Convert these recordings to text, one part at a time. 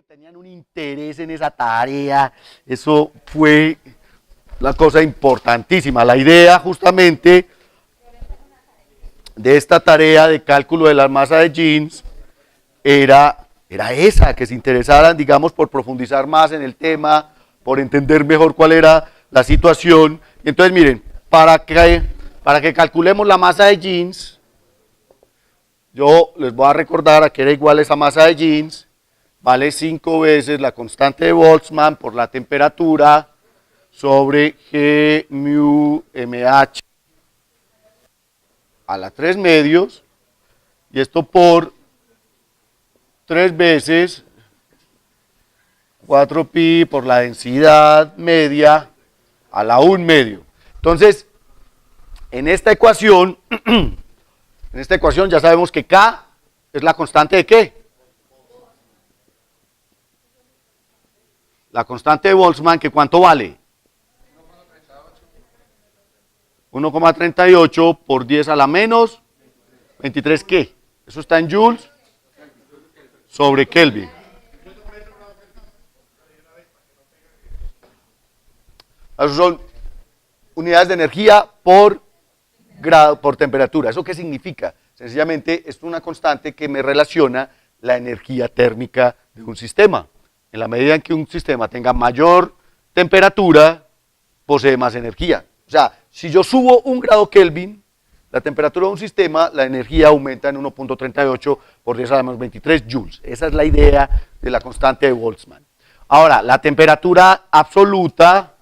que tenían un interés en esa tarea, eso fue la cosa importantísima. La idea justamente de esta tarea de cálculo de la masa de jeans era esa, que se interesaran, digamos, por profundizar más en el tema, por entender mejor cuál era la situación. Y entonces, miren, para que calculemos la masa de jeans, yo les voy a recordar a que era igual esa masa de jeans, vale 5 veces la constante de Boltzmann por la temperatura sobre G mu mh a la 3 medios, y esto por 3 veces 4pi por la densidad media a la 1 medio. Entonces, en esta ecuación ya sabemos que K es la constante de ¿qué? La constante de Boltzmann, que ¿cuánto vale? 1,38 por 10 a la menos 23, ¿qué? Eso está en joules sobre Kelvin. Esos son unidades de energía por grado, por temperatura. ¿Eso qué significa? Sencillamente es una constante que me relaciona la energía térmica de un sistema. En la medida en que un sistema tenga mayor temperatura, posee más energía. O sea, si yo subo 1 grado Kelvin, la temperatura de un sistema, la energía aumenta en 1.38 por 10 a la menos 23 joules. Esa es la idea de la constante de Boltzmann. Ahora, la temperatura absoluta,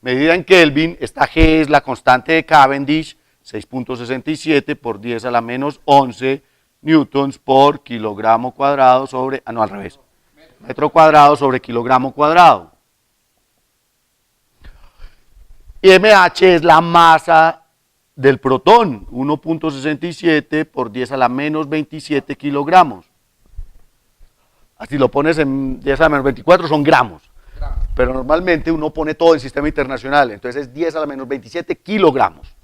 medida en Kelvin, esta G es la constante de Cavendish, 6.67 por 10 a la menos 11 newtons por kilogramo cuadrado sobre, no, al revés, metro cuadrado sobre kilogramo cuadrado. Y mh es la masa del protón, 1.67 por 10 a la menos 27 kilogramos. Así lo pones en 10 a la menos 24, son gramos. Pero normalmente uno pone todo en sistema internacional, entonces es 10 a la menos 27 kilogramos.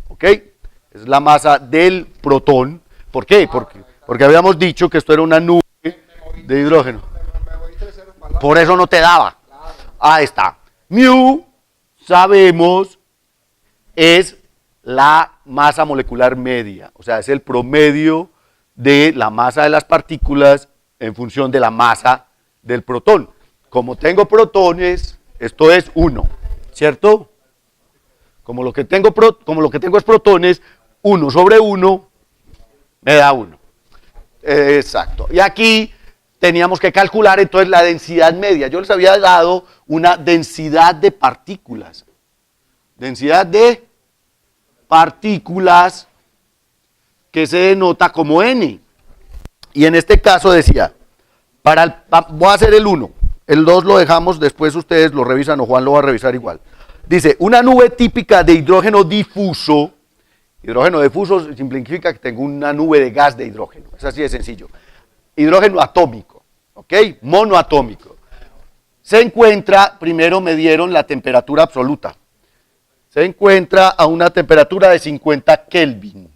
¿Ok? Es la masa del protón. ¿Por qué? Porque habíamos dicho que esto era una nube de hidrógeno. Por eso no te daba. Ahí está. Mu, sabemos, es la masa molecular media. O sea, es el promedio de la masa de las partículas en función de la masa del protón. Como tengo protones, esto es 1, ¿cierto? Como lo que tengo es protones, 1 sobre 1 me da 1. Exacto. Y aquí teníamos que calcular entonces la densidad media. Yo les había dado una densidad de partículas. Densidad de partículas que se denota como N. Y en este caso decía, voy a hacer el 1. El 2 lo dejamos, después ustedes lo revisan o Juan lo va a revisar igual. Dice, una nube típica de hidrógeno difuso. Hidrógeno difuso significa que tengo una nube de gas de hidrógeno. Es así de sencillo. Hidrógeno atómico, ¿ok? Monoatómico. Se encuentra, primero me dieron la temperatura absoluta. Se encuentra a una temperatura de 50 Kelvin.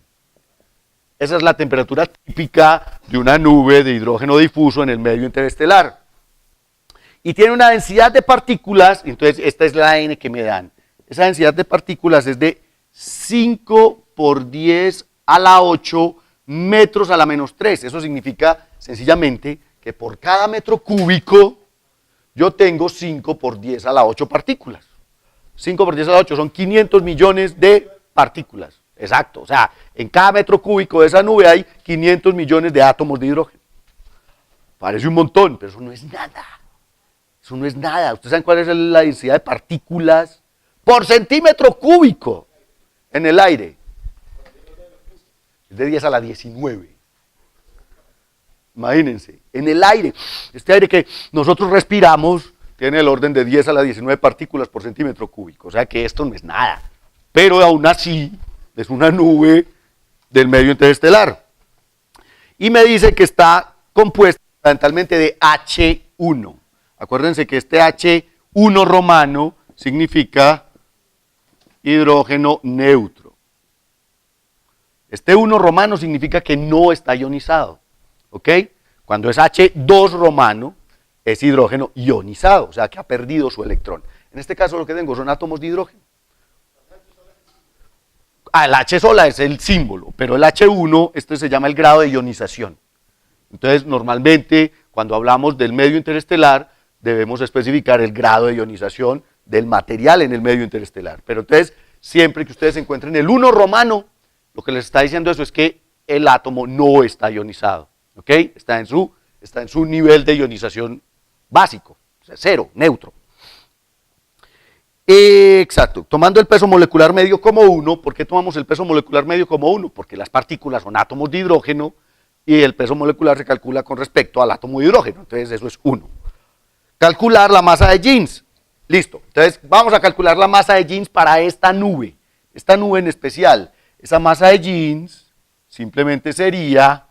Esa es la temperatura típica de una nube de hidrógeno difuso en el medio interestelar. Y tiene una densidad de partículas, entonces esta es la N que me dan. Esa densidad de partículas es de 5 por 10 a la 8 metros a la menos 3. Eso significa sencillamente que por cada metro cúbico yo tengo 5 por 10 a la 8 partículas. 5 por 10 a la 8 son 500 millones de partículas. Exacto, o sea, en cada metro cúbico de esa nube hay 500 millones de átomos de hidrógeno. Parece un montón, pero eso no es nada. Eso no es nada. ¿Ustedes saben cuál es la densidad de partículas por centímetro cúbico en el aire? Es de 10 a la 19. Imagínense, en el aire. Este aire que nosotros respiramos tiene el orden de 10 a la 19 partículas por centímetro cúbico. O sea que esto no es nada. Pero aún así es una nube del medio interestelar. Y me dice que está compuesta fundamentalmente de H1. Acuérdense que este H1 romano significa hidrógeno neutro. Este 1 romano significa que no está ionizado, ¿ok? Cuando es H2 romano, es hidrógeno ionizado, o sea que ha perdido su electrón. En este caso lo que tengo son átomos de hidrógeno. El H sola es el símbolo, pero el H1, este se llama el grado de ionización. Entonces, normalmente, cuando hablamos del medio interestelar, debemos especificar el grado de ionización del material en el medio interestelar. Pero entonces, siempre que ustedes encuentren el 1 romano, lo que les está diciendo eso es que el átomo no está ionizado, ¿ok? Está en su nivel de ionización básico, o sea, cero, neutro. Exacto, tomando el peso molecular medio como 1, ¿por qué tomamos el peso molecular medio como 1? Porque las partículas son átomos de hidrógeno y el peso molecular se calcula con respecto al átomo de hidrógeno, entonces eso es 1. Calcular la masa de jeans, listo, entonces vamos a calcular la masa de jeans para esta nube en especial. Esa masa de jeans simplemente sería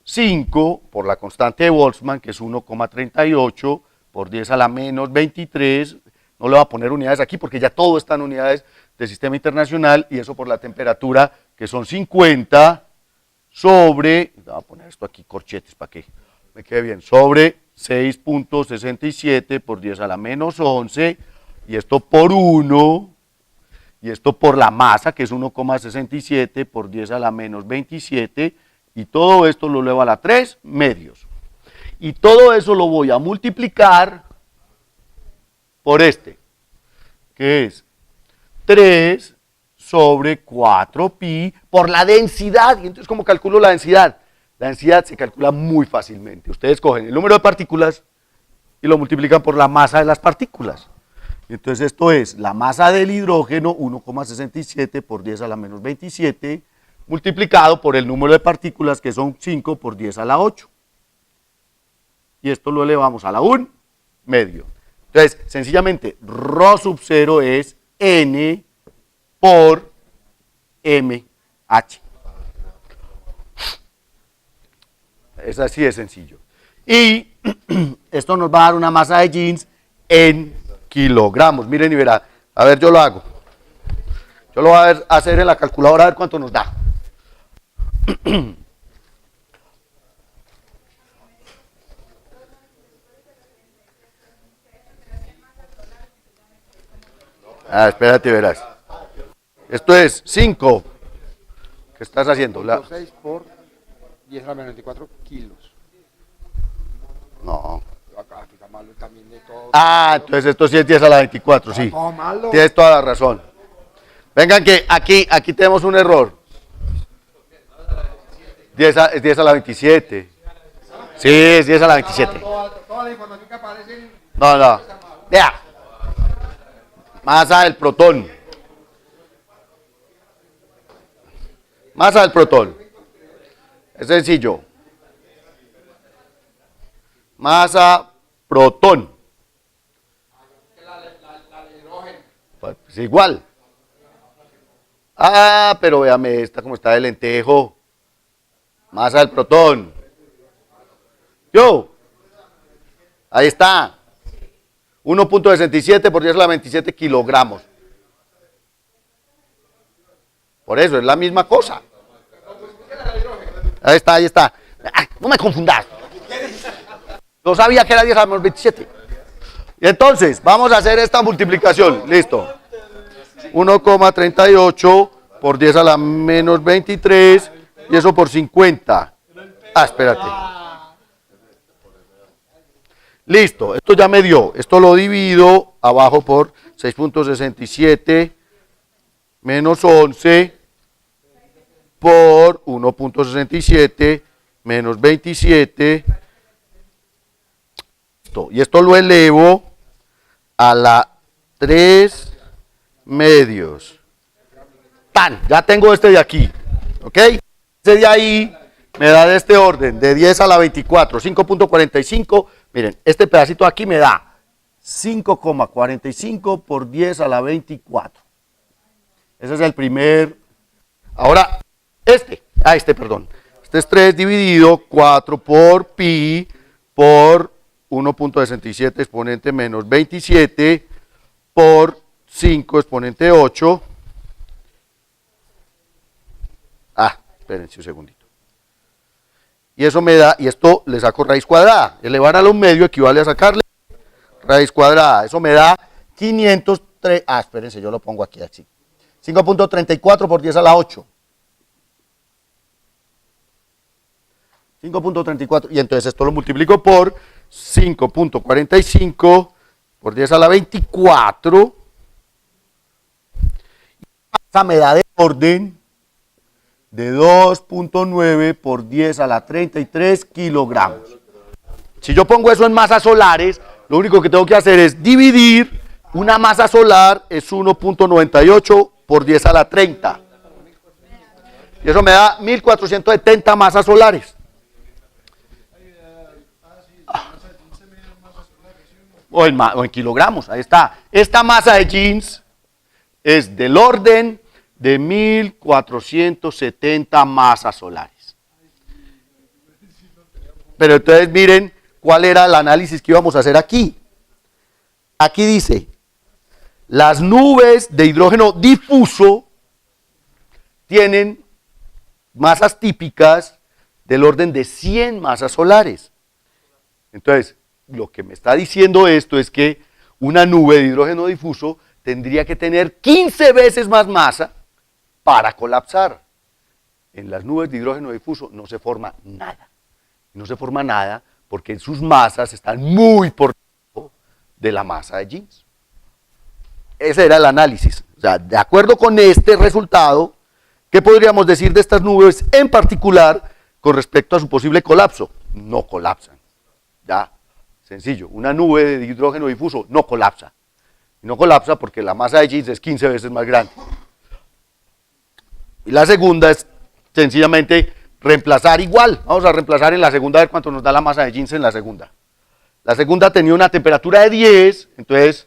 5 por la constante de Boltzmann, que es 1,38 por 10 a la menos 23, no le voy a poner unidades aquí porque ya todo está en unidades del sistema internacional, y eso por la temperatura, que son 50 sobre, voy a poner esto aquí, corchetes, para que me quede bien, sobre 6.67 por 10 a la menos 11, y esto por 1, y esto por la masa, que es 1,67 por 10 a la menos 27, y todo esto lo elevo a la 3 medios. Y todo eso lo voy a multiplicar por este, que es 3 sobre 4pi por la densidad. Y entonces, ¿cómo calculo la densidad? La densidad se calcula muy fácilmente. Ustedes cogen el número de partículas y lo multiplican por la masa de las partículas. Entonces esto es la masa del hidrógeno, 1,67 por 10 a la menos 27, multiplicado por el número de partículas, que son 5 por 10 a la 8. Y esto lo elevamos a la 1 medio. Entonces, sencillamente, ρ sub 0 es N por MH. Es así de sencillo. Y esto nos va a dar una masa de jeans en kilogramos. Miren y verán. A ver, yo lo hago. Yo lo voy a hacer en la calculadora a ver cuánto nos da. Espérate, verás. Esto es 5. ¿Qué estás haciendo? 6 por 10 a la menos 24 kilos. No. Acá está malo también de todo. Entonces esto sí es 10 a la 24, sí. Todo malo. Tienes toda la razón. Vengan que aquí tenemos un error. 10 es 10 a la 27. Sí, es 10 a la 27. Toda la información que aparece. No. Vea. Masa del protón. Masa del protón. Es sencillo. Masa protón. Pues igual. Pero véame esta como está de lentejo. Masa del protón. Ahí está. 1.67 por 10 a la 27 kilogramos. Por eso, es la misma cosa. Ahí está. No me confundas. Yo sabía que era 10 a la menos 27. Y entonces, vamos a hacer esta multiplicación. Listo. 1,38 por 10 a la menos 23. Y eso por 50. Espérate. Listo, esto ya me dio, esto lo divido abajo por 6.67 menos 11 por 1.67 menos 27, y esto lo elevo a la 3 medios. ¡Tan! Ya tengo este de aquí, ¿ok? Este de ahí me da de este orden, de 10 a la 24, 5.45. Miren, este pedacito aquí me da 5,45 por 10 a la 24. Ese es el primer. Ahora, perdón. Este es 3 dividido 4 por pi por 1.67 exponente menos 27 por 5 exponente 8. Espérense un segundito. Y eso me da, y esto le saco raíz cuadrada. Elevar a lo medio equivale a sacarle raíz cuadrada. Eso me da 503. Espérense, yo lo pongo aquí así. 5.34 por 10 a la 8. 5.34. Y entonces esto lo multiplico por 5.45 por 10 a la 24. Esa me da de orden de 2.9 por 10 a la 33 kilogramos. Si yo pongo eso en masas solares, lo único que tengo que hacer es dividir. Una masa solar es 1.98 por 10 a la 30. Y eso me da 1470 masas solares. O en kilogramos, ahí está. Esta masa de jeans es del orden de 1470 masas solares. Pero entonces miren cuál era el análisis que íbamos a hacer aquí. Aquí dice, las nubes de hidrógeno difuso tienen masas típicas del orden de 100 masas solares. Entonces, lo que me está diciendo esto es que una nube de hidrógeno difuso tendría que tener 15 veces más masa para colapsar. En las nubes de hidrógeno difuso no se forma nada. No se forma nada porque sus masas están muy por debajo de la masa de jeans. Ese era el análisis. O sea, de acuerdo con este resultado, ¿qué podríamos decir de estas nubes en particular con respecto a su posible colapso? No colapsan. Ya, sencillo. Una nube de hidrógeno difuso no colapsa. Y no colapsa porque la masa de jeans es 15 veces más grande. Y la segunda es sencillamente reemplazar igual. Vamos a reemplazar en la segunda, a ver cuánto nos da la masa de jeans en la segunda. La segunda tenía una temperatura de 10, entonces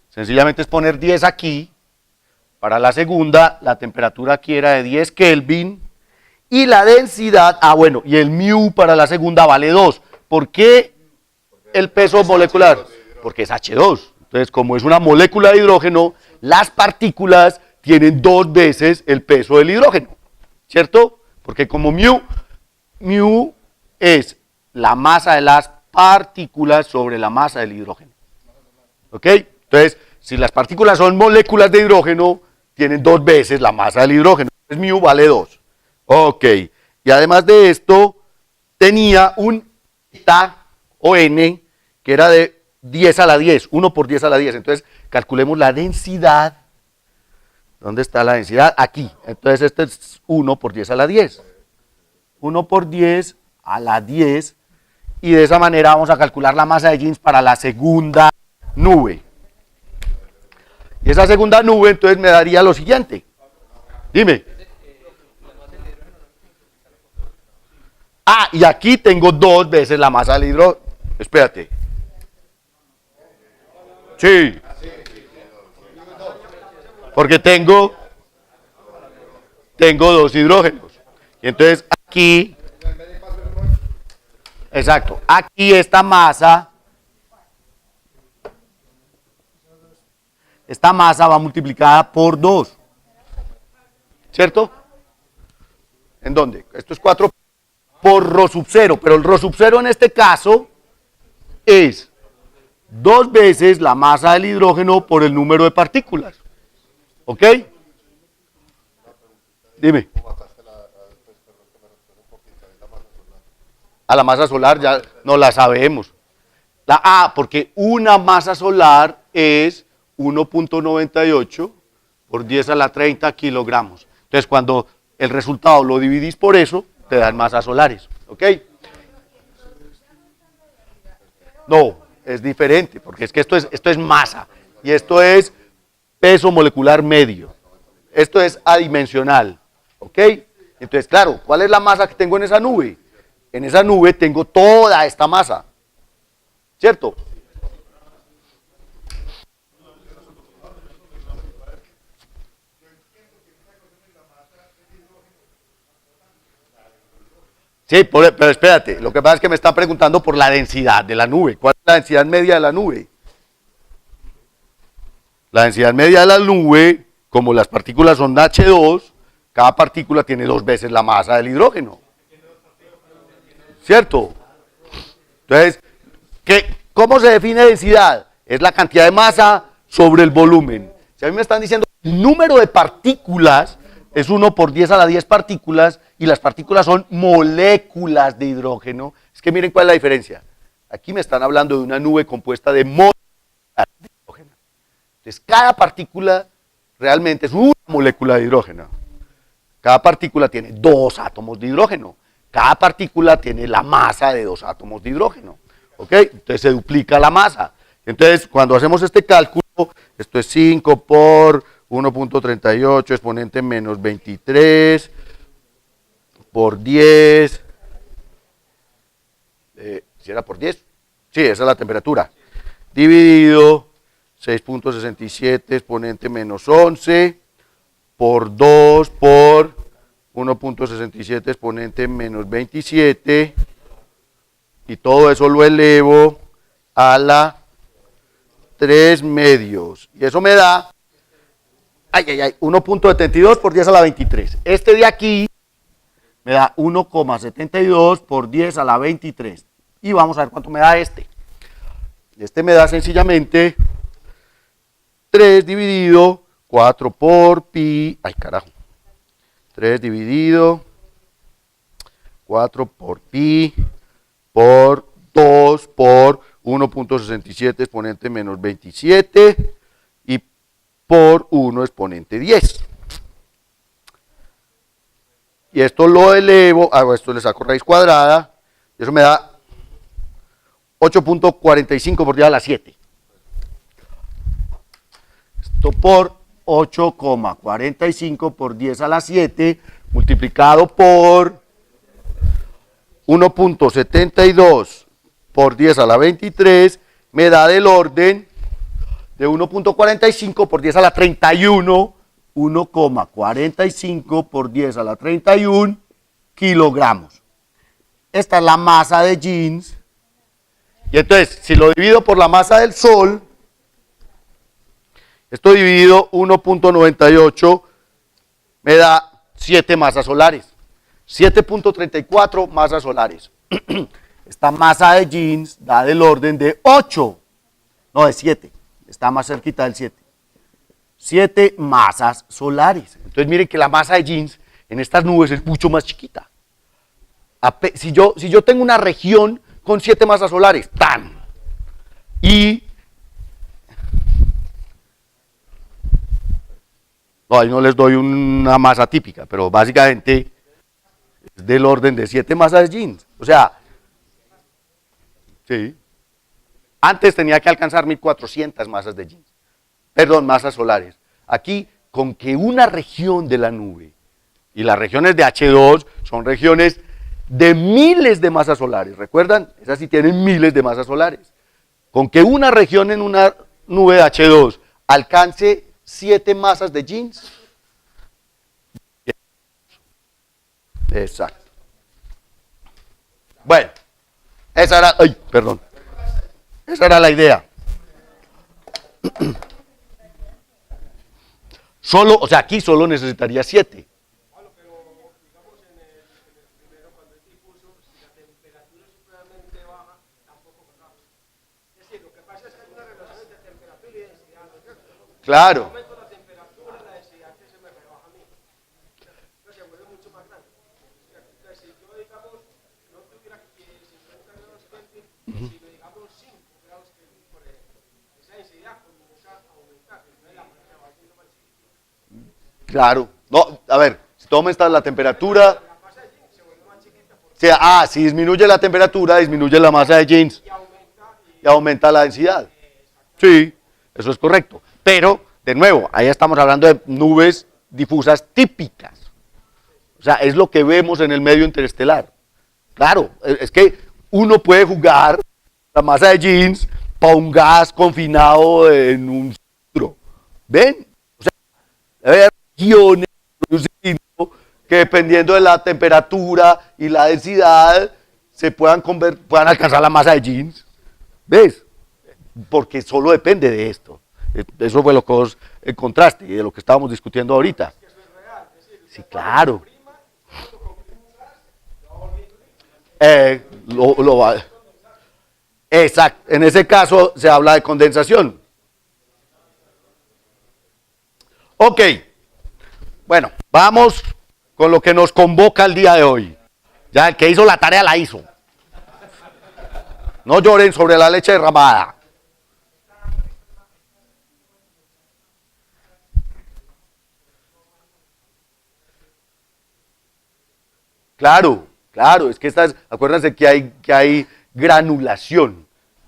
sencillamente es poner 10 aquí. Para la segunda, la temperatura aquí era de 10 Kelvin. Y la densidad, bueno, y el mu para la segunda vale 2. ¿Por qué el peso molecular? Porque es H2. Entonces, como es una molécula de hidrógeno, las partículas tienen 2 veces el peso del hidrógeno, ¿cierto? Porque como mu es la masa de las partículas sobre la masa del hidrógeno. ¿Ok? Entonces, si las partículas son moléculas de hidrógeno, tienen 2 veces la masa del hidrógeno. Entonces, mu vale 2. Ok. Y además de esto, tenía un eta o n que era de 10 a la 10, 1 por 10 a la 10. Entonces, calculemos la densidad. ¿Dónde está la densidad? Aquí. Entonces, este es 1 por 10 a la 10. 1 por 10 a la 10. Y de esa manera vamos a calcular la masa de jeans para la segunda nube. Y esa segunda nube, entonces, me daría lo siguiente. Dime. Y aquí tengo 2 veces la masa del hidrógeno. Espérate. Sí. Porque tengo 2 hidrógenos. Y entonces aquí, exacto, aquí esta masa va multiplicada por 2. ¿Cierto? ¿En dónde? Esto es 4 por ρ sub 0, pero el ρ sub 0 en este caso es 2 veces la masa del hidrógeno por el número de partículas. ¿Ok? Dime. A la masa solar ya no la sabemos. Porque una masa solar es 1.98 por 10 a la 30 kilogramos. Entonces, cuando el resultado lo dividís por eso, te dan masas solares. ¿Ok? No, es diferente, porque es que esto es masa y esto es peso molecular medio. Esto es adimensional. ¿Ok? Entonces, claro, ¿cuál es la masa que tengo en esa nube? En esa nube tengo toda esta masa. ¿Cierto? Sí, pero espérate, lo que pasa es que me está preguntando por la densidad de la nube. ¿Cuál es la densidad media de la nube? La densidad media de la nube, como las partículas son H2, Cada partícula tiene 2 veces la masa del hidrógeno. ¿Cierto? Entonces, ¿cómo se define densidad? Es la cantidad de masa sobre el volumen. Si a mí me están diciendo el número de partículas es 1 por 10 a la 10 partículas y las partículas son moléculas de hidrógeno, es que miren cuál es la diferencia. Aquí me están hablando de una nube compuesta de moléculas de hidrógeno. Entonces, cada partícula realmente es una molécula de hidrógeno. Cada partícula tiene 2 átomos de hidrógeno. Cada partícula tiene la masa de 2 átomos de hidrógeno. ¿Ok? Entonces se duplica la masa. Entonces, cuando hacemos este cálculo, esto es 5 por 1.38 exponente menos 23 por 10. ¿Si era por 10? Sí, esa es la temperatura. Dividido 6.67 exponente menos 11 por 2 por 1.67 exponente menos 27 y todo eso lo elevo a la 3 medios y eso me da 1.72 por 10 a la 23. Este de aquí me da 1,72 por 10 a la 23 y vamos a ver cuánto me da este. Este me da sencillamente 3 dividido 4 por pi, 3 dividido 4 por pi por 2 por 1.67 exponente menos 27 y por 1 exponente 10. Y esto lo elevo, esto le saco raíz cuadrada, y eso me da 8.45 por 10 a la 7. Esto por 8,45 por 10 a la 7 multiplicado por 1.72 por 10 a la 23 me da del orden de 1.45 por 10 a la 31, 1,45 por 10 a la 31 kilogramos. Esta es la masa de jeans. Y entonces, si lo divido por la masa del Sol, esto dividido 1.98 me da 7 masas solares. 7.34 masas solares. Esta masa de jeans da del orden de 8, no de 7, está más cerquita del 7. 7 masas solares. Entonces miren que la masa de jeans en estas nubes es mucho más chiquita. Si yo tengo una región con 7 masas solares, ¡tan! Y no, ahí no les doy una masa típica, pero básicamente es del orden de 7 masas de jeans. O sea, sí. Antes tenía que alcanzar 1400 masas de jeans. Perdón, masas solares. Aquí, con que una región de la nube, y las regiones de H2 son regiones de miles de masas solares, ¿recuerdan? Esas sí tienen miles de masas solares. Con que una región en una nube de H2 alcance 7 masas de jeans. Exacto. Bueno, esa era, esa era la idea. Solo, o sea, aquí solo necesitaría 7. Claro. Claro. No, a ver, si tú aumentas la temperatura, si disminuye la temperatura, disminuye la masa de jeans y aumenta la densidad. Sí, eso es correcto. Pero, de nuevo, ahí estamos hablando de nubes difusas típicas. O sea, es lo que vemos en el medio interestelar. Claro, es que uno puede jugar la masa de jeans para un gas confinado en un cilindro. ¿Ven? O sea, debe haber regiones de un cilindro que dependiendo de la temperatura y la densidad se puedan alcanzar la masa de jeans. ¿Ves? Porque solo depende de esto. Eso fue lo que vos encontraste y de lo que estábamos discutiendo ahorita. Sí, claro. Exacto. En ese caso se habla de condensación. Ok. Bueno, vamos con lo que nos convoca el día de hoy. Ya el que hizo la tarea la hizo. No lloren sobre la leche derramada. Claro, claro, es que acuérdense que hay granulación.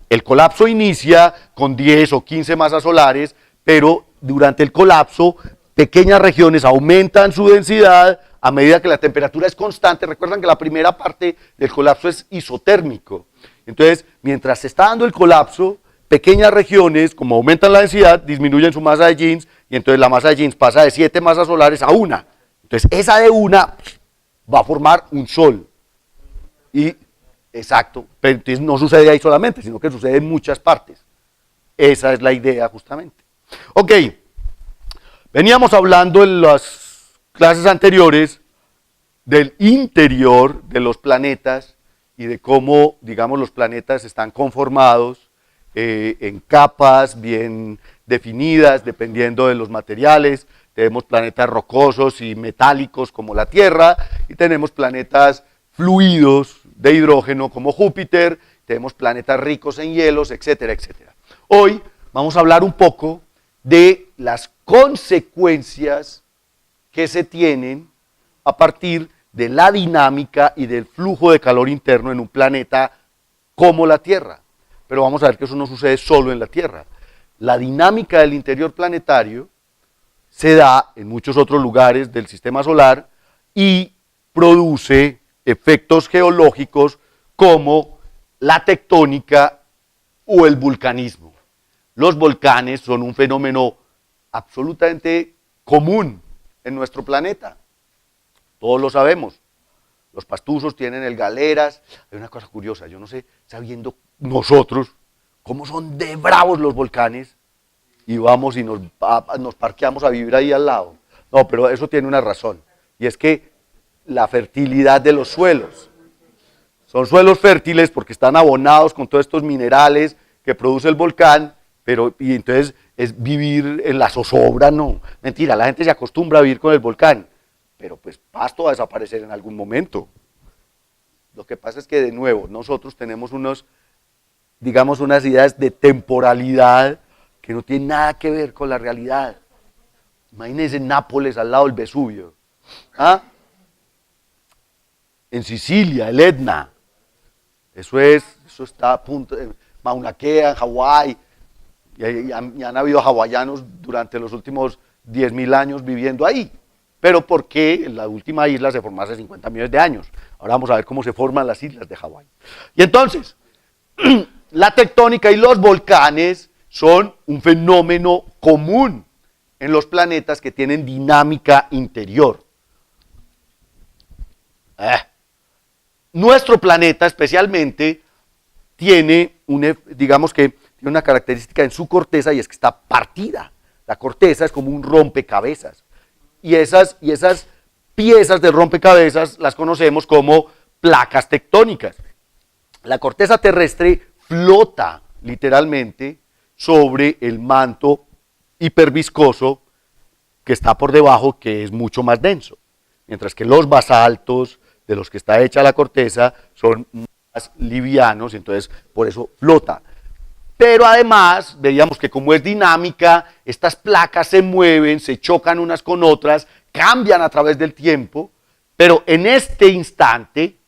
El colapso inicia con 10 o 15 masas solares, pero durante el colapso pequeñas regiones aumentan su densidad a medida que la temperatura es constante. Recuerdan que la primera parte del colapso es isotérmico. Entonces, mientras se está dando el colapso, pequeñas regiones, como aumentan la densidad, disminuyen su masa de Jeans, y entonces la masa de Jeans pasa de 7 masas solares a 1. Entonces, esa de 1 va a formar un sol. Y, exacto, pero entonces no sucede ahí solamente, sino que sucede en muchas partes. Esa es la idea justamente. Ok, veníamos hablando en las clases anteriores del interior de los planetas y de cómo, digamos, los planetas están conformados en capas bien definidas, dependiendo de los materiales. Tenemos planetas rocosos y metálicos como la Tierra, y tenemos planetas fluidos de hidrógeno como Júpiter, tenemos planetas ricos en hielos, etcétera, etcétera. Hoy vamos a hablar un poco de las consecuencias que se tienen a partir de la dinámica y del flujo de calor interno en un planeta como la Tierra. Pero vamos a ver que eso no sucede solo en la Tierra. La dinámica del interior planetario se da en muchos otros lugares del sistema solar y produce efectos geológicos como la tectónica o el vulcanismo. Los volcanes son un fenómeno absolutamente común en nuestro planeta. Todos lo sabemos. Los pastusos tienen el Galeras. Hay una cosa curiosa, yo no sé, sabiendo nosotros cómo son de bravos los volcanes, y vamos y nos parqueamos a vivir ahí al lado. No, pero eso tiene una razón, y es que la fertilidad de los suelos. Son suelos fértiles porque están abonados con todos estos minerales que produce el volcán, y entonces es vivir en la zozobra, no. Mentira, la gente se acostumbra a vivir con el volcán, pero pues Pasto va a desaparecer en algún momento. Lo que pasa es que, de nuevo, nosotros tenemos unas ideas de temporalidad que no tienen nada que ver con la realidad. Imagínense Nápoles al lado del Vesubio. ¿Ah? En Sicilia, el Etna. Eso está a punto de Mauna Kea, en Hawái. Y han habido hawaianos durante los últimos 10.000 años viviendo ahí. Pero ¿por qué la última isla se formó hace 50 millones de años? Ahora vamos a ver cómo se forman las islas de Hawái. Y entonces, la tectónica y los volcanes son un fenómeno común en los planetas que tienen dinámica interior. Nuestro planeta especialmente tiene una característica en su corteza, y es que está partida. La corteza es como un rompecabezas. Y esas piezas del rompecabezas las conocemos como placas tectónicas. La corteza terrestre flota literalmente sobre el manto hiperviscoso que está por debajo, que es mucho más denso, mientras que los basaltos de los que está hecha la corteza son más livianos, entonces por eso flota. Pero además, veíamos que como es dinámica, estas placas se mueven, se chocan unas con otras, cambian a través del tiempo, pero en este instante,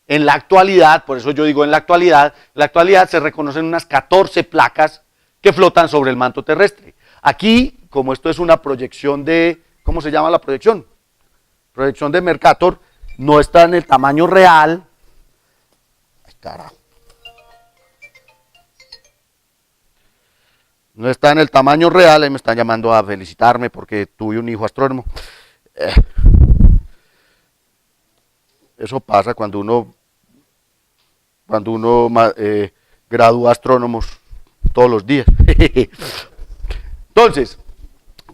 en la actualidad, por eso yo digo en la actualidad se reconocen unas 14 placas que flotan sobre el manto terrestre. Aquí, como esto es una proyección de, ¿cómo se llama la proyección? Proyección de Mercator, no está en el tamaño real. Ay, carajo. No está en el tamaño real, ahí me están llamando a felicitarme porque tuve un hijo astrónomo. Eso pasa cuando uno gradúa astrónomos todos los días. Entonces,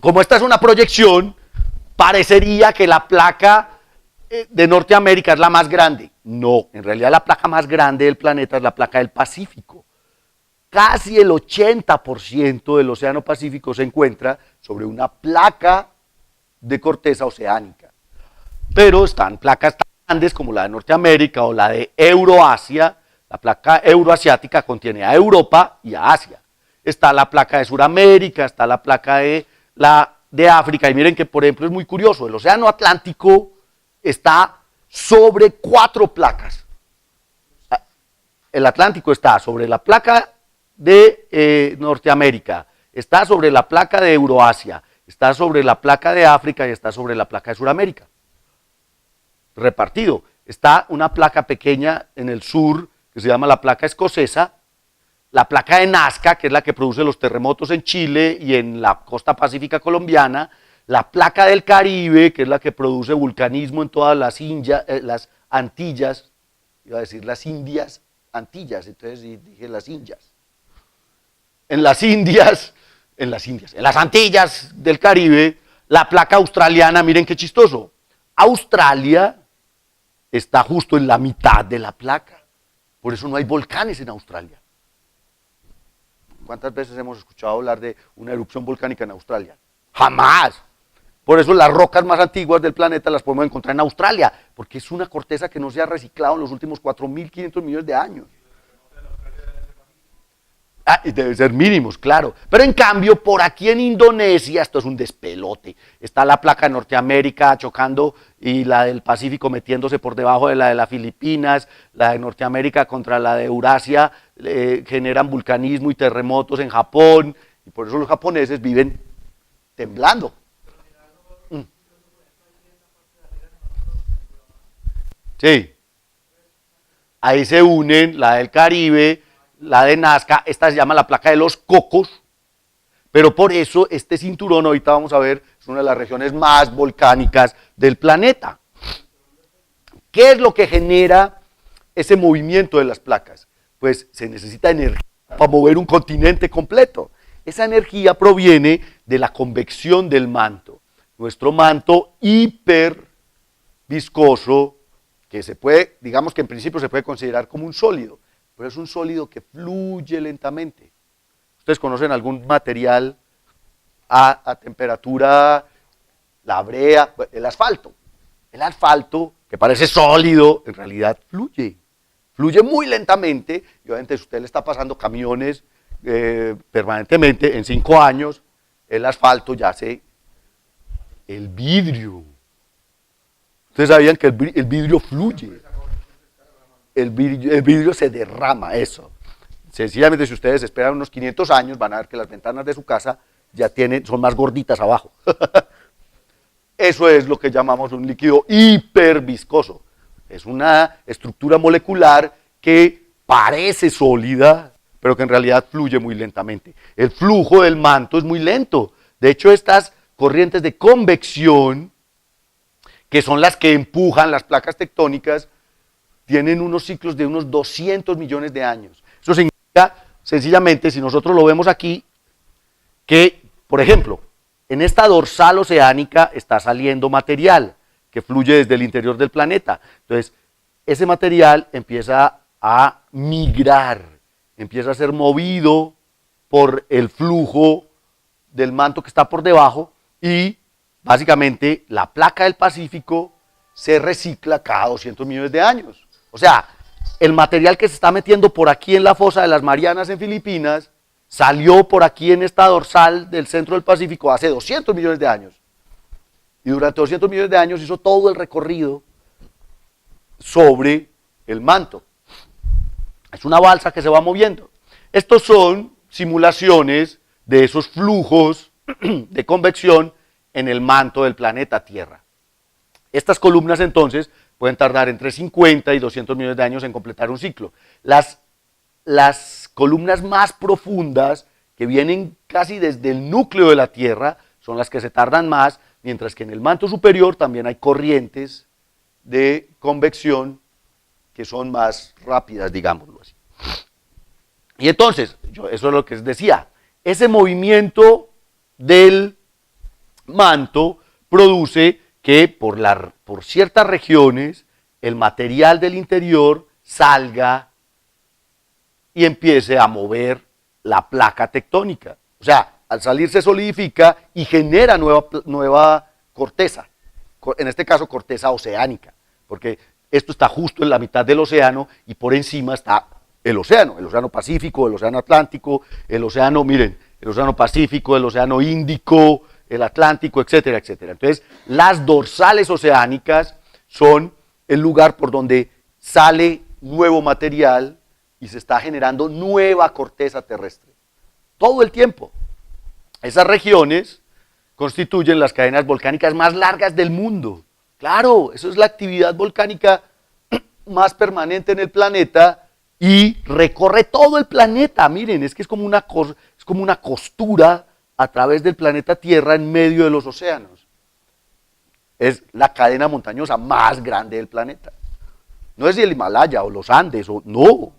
como esta es una proyección, parecería que la placa de Norteamérica es la más grande. No, en realidad la placa más grande del planeta es la placa del Pacífico. Casi el 80% del Océano Pacífico se encuentra sobre una placa de corteza oceánica. Pero están placas tan grandes como la de Norteamérica o la de Euroasia. La placa euroasiática contiene a Europa y a Asia. Está la placa de Sudamérica, está la placa de África. Y miren que, por ejemplo, es muy curioso. El Océano Atlántico está sobre 4 placas. El Atlántico está sobre la placa de Norteamérica, está sobre la placa de Euroasia, está sobre la placa de África y está sobre la placa de Sudamérica. Repartido. Está una placa pequeña en el sur que se llama la placa escocesa, la placa de Nazca, que es la que produce los terremotos en Chile y en la costa pacífica colombiana, la placa del Caribe, que es la que produce vulcanismo en todas las Antillas, iba a decir las Indias, Antillas, entonces dije las Indias. En las Antillas del Caribe, la placa australiana, miren qué chistoso. Australia está justo en la mitad de la placa, por eso no hay volcanes en Australia. ¿Cuántas veces hemos escuchado hablar de una erupción volcánica en Australia? ¡Jamás! Por eso las rocas más antiguas del planeta las podemos encontrar en Australia, porque es una corteza que no se ha reciclado en los últimos 4.500 millones de años. Y debe ser mínimos, claro. Pero en cambio, por aquí en Indonesia, esto es un despelote. Está la placa de Norteamérica chocando y la del Pacífico metiéndose por debajo de las Filipinas, la de Norteamérica contra la de Eurasia, generan vulcanismo y terremotos en Japón, y por eso los japoneses viven temblando. Sí. Ahí se unen la del Caribe, la de Nazca, esta se llama la placa de los Cocos, pero por eso este cinturón, ahorita vamos a ver, es una de las regiones más volcánicas del planeta. ¿Qué es lo que genera ese movimiento de las placas? Pues se necesita energía para mover un continente completo. Esa energía proviene de la convección del manto. Nuestro manto hiper viscoso, que se puede, digamos que en principio se puede considerar como un sólido, pero es un sólido que fluye lentamente. ¿Ustedes conocen algún material a temperatura, la brea, el asfalto? El asfalto, que parece sólido, en realidad fluye muy lentamente, y obviamente si usted le está pasando camiones permanentemente, en 5 años, el asfalto ya el vidrio. Ustedes sabían que el vidrio fluye. El vidrio se derrama, eso. Sencillamente, si ustedes esperan unos 500 años, van a ver que las ventanas de su casa ya son más gorditas abajo. Eso es lo que llamamos un líquido hiperviscoso. Es una estructura molecular que parece sólida, pero que en realidad fluye muy lentamente. El flujo del manto es muy lento. De hecho, estas corrientes de convección, que son las que empujan las placas tectónicas, tienen unos ciclos de unos 200 millones de años. Eso significa, sencillamente, si nosotros lo vemos aquí, que, por ejemplo, en esta dorsal oceánica está saliendo material que fluye desde el interior del planeta. Entonces, ese material empieza a migrar, empieza a ser movido por el flujo del manto que está por debajo y, básicamente, la placa del Pacífico se recicla cada 200 millones de años. O sea, el material que se está metiendo por aquí en la fosa de las Marianas en Filipinas salió por aquí en esta dorsal del centro del Pacífico hace 200 millones de años. Y durante 200 millones de años hizo todo el recorrido sobre el manto. Es una balsa que se va moviendo. Estos son simulaciones de esos flujos de convección en el manto del planeta Tierra. Estas columnas entonces pueden tardar entre 50 y 200 millones de años en completar un ciclo. Las columnas más profundas, que vienen casi desde el núcleo de la Tierra, son las que se tardan más, mientras que en el manto superior también hay corrientes de convección que son más rápidas, digámoslo así. Y entonces, eso es lo que les decía, ese movimiento del manto produce que por ciertas regiones el material del interior salga y empiece a mover la placa tectónica. O sea, al salir se solidifica y genera nueva corteza, en este caso corteza oceánica, porque esto está justo en la mitad del océano y por encima está el océano Pacífico, el océano Atlántico, el océano, miren, el océano Pacífico, el océano Índico, el Atlántico, etcétera, etcétera. Entonces, las dorsales oceánicas son el lugar por donde sale nuevo material y se está generando nueva corteza terrestre. Todo el tiempo. Esas regiones constituyen las cadenas volcánicas más largas del mundo. Claro, eso es la actividad volcánica más permanente en el planeta y recorre todo el planeta. Miren, es que es como una costura a través del planeta Tierra en medio de los océanos. Es la cadena montañosa más grande del planeta. No es el Himalaya o los Andes, no.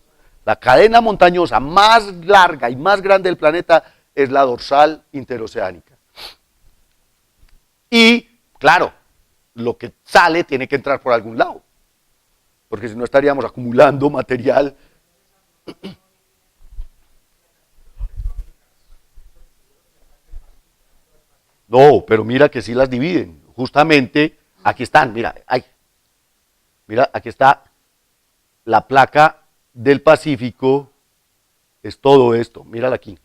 La cadena montañosa más larga y más grande del planeta es la dorsal interoceánica. Y, claro, lo que sale tiene que entrar por algún lado, porque si no estaríamos acumulando material. No, pero mira que sí las dividen. Justamente, aquí están, mira, aquí está la placa del Pacífico, es todo esto, mírala aquí,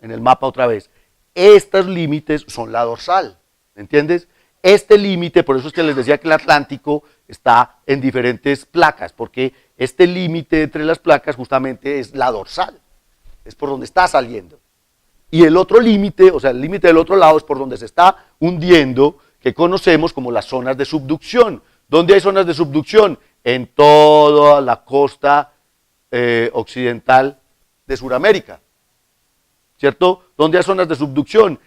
en el mapa otra vez. Estos límites son la dorsal, ¿entiendes? Este límite, por eso es que les decía que el Atlántico está en diferentes placas, porque este límite entre las placas justamente es la dorsal, es por donde está saliendo. Y el otro límite, o sea, el límite del otro lado es por donde se está hundiendo, que conocemos como las zonas de subducción. ¿Dónde hay zonas de subducción? En toda la costa occidental de Sudamérica, ¿cierto? ¿Dónde hay zonas de subducción?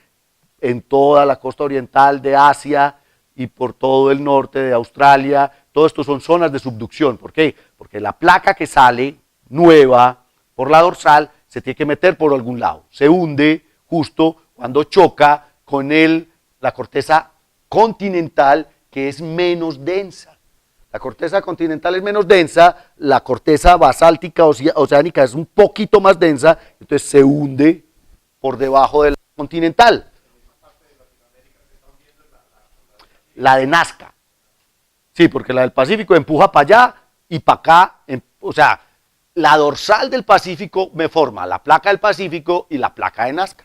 En toda la costa oriental de Asia y por todo el norte de Australia. Todo esto son zonas de subducción. ¿Por qué? Porque la placa que sale nueva por la dorsal se tiene que meter por algún lado. Se hunde justo cuando choca con la corteza continental, que es menos densa. La corteza continental es menos densa, la corteza basáltica oceánica es un poquito más densa, entonces se hunde por debajo de la continental. La de Nazca. Sí, porque la del Pacífico empuja para allá y para acá, o sea, la dorsal del Pacífico me forma la placa del Pacífico y la placa de Nazca.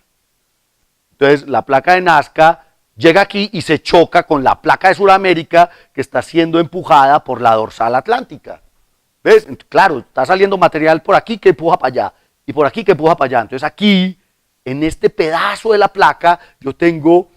Entonces, la placa de Nazca llega aquí y se choca con la placa de Sudamérica que está siendo empujada por la dorsal atlántica. ¿Ves? Claro, está saliendo material por aquí que empuja para allá y por aquí que empuja para allá. Entonces aquí, en este pedazo de la placa, yo tengo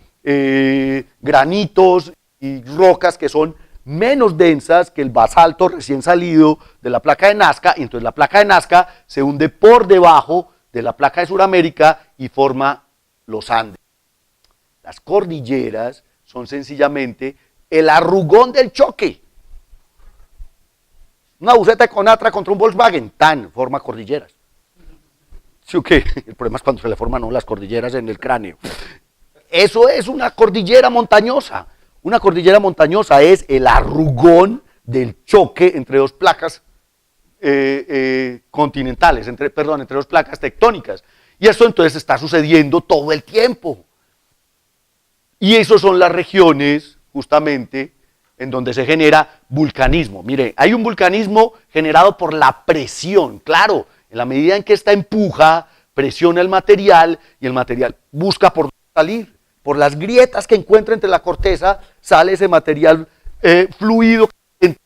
granitos y rocas que son menos densas que el basalto recién salido de la placa de Nazca, y entonces la placa de Nazca se hunde por debajo de la placa de Sudamérica y forma los Andes. Las cordilleras son sencillamente el arrugón del choque. Una buseta de Conatra contra un Volkswagen, forma cordilleras. ¿Sí o qué? El problema es cuando se le forman las cordilleras en el cráneo. Eso es una cordillera montañosa. Una cordillera montañosa es el arrugón del choque entre dos placas continentales, entre dos placas tectónicas. Y esto entonces está sucediendo todo el tiempo. Y esas son las regiones, justamente, en donde se genera vulcanismo. Mire, hay un vulcanismo generado por la presión, claro, en la medida en que esta empuja, presiona el material y el material busca por dónde salir. Por las grietas que encuentra entre la corteza, sale ese material fluido. Es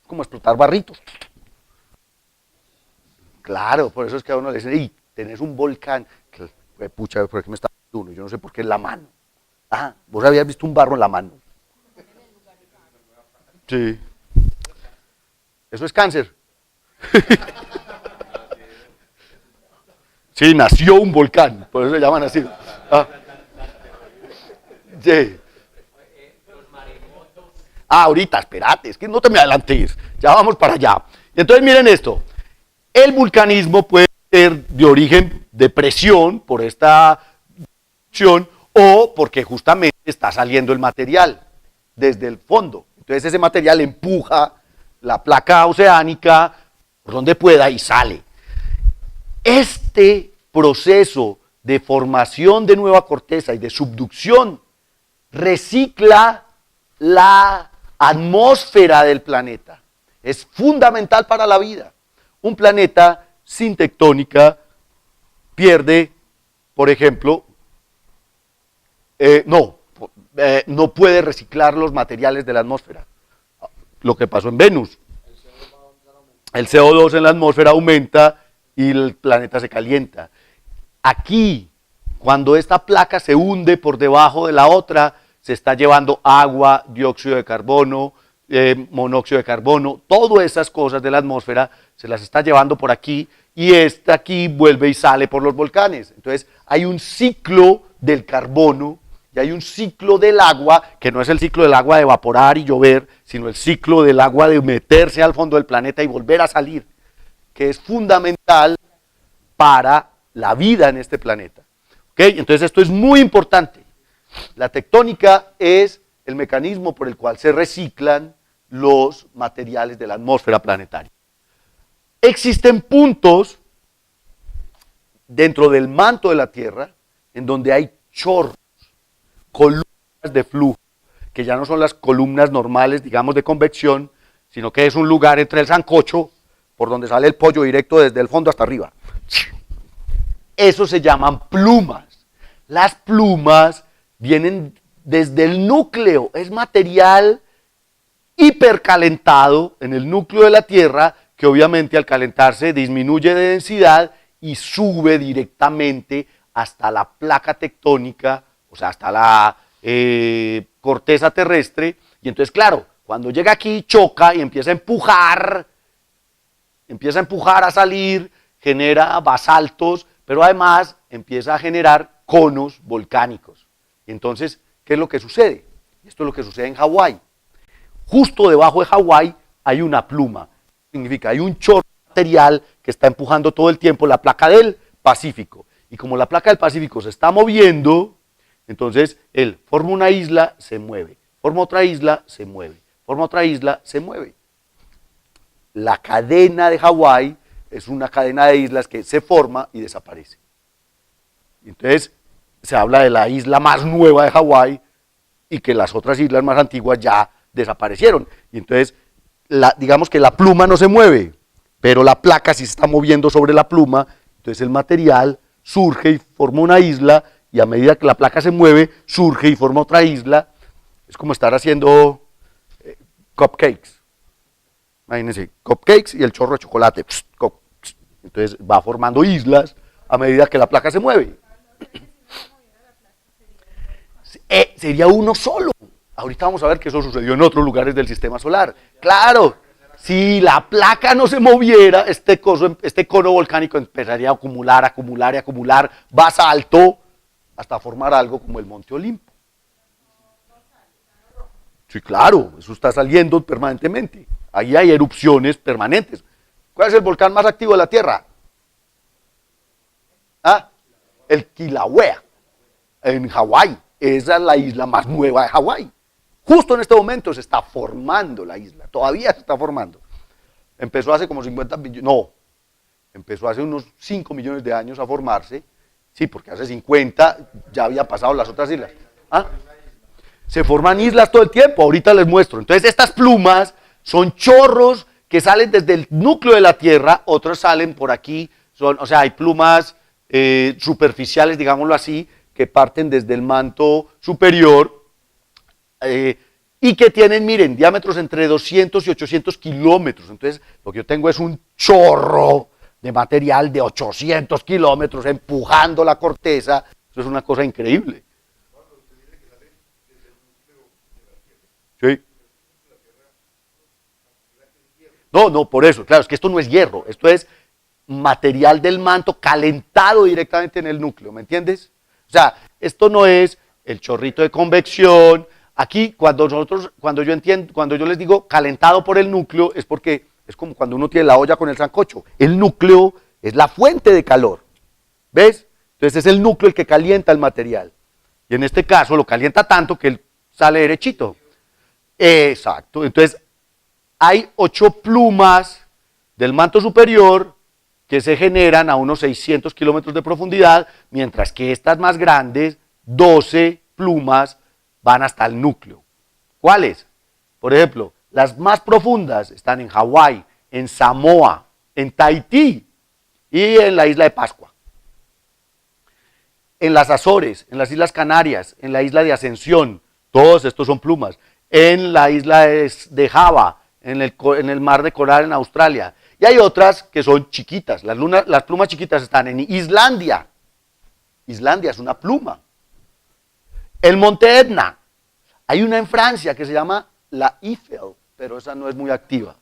como explotar barritos. Claro, por eso es que a uno le dicen, ¡ey, tenés un volcán! Pucha, ¿por qué me está dando uno? Yo no sé por qué en la mano. Ah, vos habías visto un barro en la mano. Sí. Eso es cáncer. Sí, nació un volcán, por eso se llaman así. Ah. Sí. Ahorita, espérate, es que no te me adelantes, ya vamos para allá. Entonces miren esto, el vulcanismo puede ser de origen de presión por esta subducción o porque justamente está saliendo el material desde el fondo. Entonces ese material empuja la placa oceánica por donde pueda y sale. Este proceso de formación de nueva corteza y de subducción recicla la atmósfera del planeta. Es fundamental para la vida. Un planeta sin tectónica pierde, por ejemplo, no puede reciclar los materiales de la atmósfera. Lo que pasó en Venus. El CO2 en la atmósfera aumenta y el planeta se calienta. Aquí, cuando esta placa se hunde por debajo de la otra, se está llevando agua, dióxido de carbono, monóxido de carbono, todas esas cosas de la atmósfera se las está llevando por aquí y esta aquí vuelve y sale por los volcanes. Entonces hay un ciclo del carbono y hay un ciclo del agua, que no es el ciclo del agua de evaporar y llover, sino el ciclo del agua de meterse al fondo del planeta y volver a salir, que es fundamental para la vida en este planeta. ¿Okay? Entonces esto es muy importante. La tectónica es el mecanismo por el cual se reciclan los materiales de la atmósfera planetaria. Existen puntos dentro del manto de la Tierra en donde hay chorros, columnas de flujo, que ya no son las columnas normales, digamos, de convección, sino que es un lugar entre el sancocho, por donde sale el pollo directo desde el fondo hasta arriba. Eso se llaman plumas. Las plumas vienen desde el núcleo, es material hipercalentado en el núcleo de la Tierra, que obviamente al calentarse disminuye de densidad y sube directamente hasta la placa tectónica, o sea, hasta la corteza terrestre, y entonces, claro, cuando llega aquí choca y empieza a empujar a salir, genera basaltos, pero además empieza a generar conos volcánicos. Y entonces, ¿qué es lo que sucede? Esto es lo que sucede en Hawái. Justo debajo de Hawái hay una pluma. Significa, hay un chorro material que está empujando todo el tiempo la placa del Pacífico. Y como la placa del Pacífico se está moviendo, entonces él forma una isla, se mueve. Forma otra isla, se mueve. Forma otra isla, se mueve. La cadena de Hawái es una cadena de islas que se forma y desaparece. Entonces, se habla de la isla más nueva de Hawái y que las otras islas más antiguas ya desaparecieron. Y entonces, digamos que la pluma no se mueve, pero la placa sí se está moviendo sobre la pluma, entonces el material surge y forma una isla, y a medida que la placa se mueve, surge y forma otra isla. Es como estar haciendo cupcakes. Imagínense, cupcakes y el chorro de chocolate. Entonces va formando islas a medida que la placa se mueve. Sería uno solo. Ahorita vamos a ver que eso sucedió en otros lugares del sistema solar. Claro, si la placa no se moviera, este cono volcánico empezaría a acumular basalto hasta formar algo como el Monte Olimpo. Sí, claro, eso está saliendo permanentemente. Ahí hay erupciones permanentes. ¿Cuál es el volcán más activo de la Tierra? ¿Ah? El Kilauea, en Hawái. Esa es la isla más nueva de Hawái. Justo en este momento se está formando la isla, todavía se está formando. Empezó hace como 50 millones, no, empezó hace unos 5 millones de años a formarse, sí, porque hace 50 ya había pasado las otras islas. ¿Ah? Se forman islas todo el tiempo, ahorita les muestro. Entonces estas plumas son chorros que salen desde el núcleo de la Tierra, otros salen por aquí, o sea, hay plumas superficiales, digámoslo así, que parten desde el manto superior y que tienen, miren, diámetros entre 200 y 800 kilómetros. Entonces, lo que yo tengo es un chorro de material de 800 kilómetros empujando la corteza. Eso es una cosa increíble. ¿Sí? No, por eso, claro, es que esto no es hierro, esto es material del manto calentado directamente en el núcleo, ¿me entiendes? O sea, esto no es el chorrito de convección. Aquí, cuando yo les digo calentado por el núcleo, es porque es como cuando uno tiene la olla con el sancocho. El núcleo es la fuente de calor, ¿ves? Entonces es el núcleo el que calienta el material. Y en este caso lo calienta tanto que él sale derechito. Exacto. Entonces, hay 8 plumas del manto superior que se generan a unos 600 kilómetros de profundidad, mientras que estas más grandes, 12 plumas, van hasta el núcleo. ¿Cuáles? Por ejemplo, las más profundas están en Hawái, en Samoa, en Tahití y en la isla de Pascua. En las Azores, en las Islas Canarias, en la isla de Ascensión, todos estos son plumas. En la isla de Java, en el mar de coral en Australia. Y hay otras que son chiquitas. Las plumas chiquitas están en Islandia. Islandia es una pluma. El Monte Etna. Hay una en Francia que se llama la Eiffel, pero esa no es muy activa.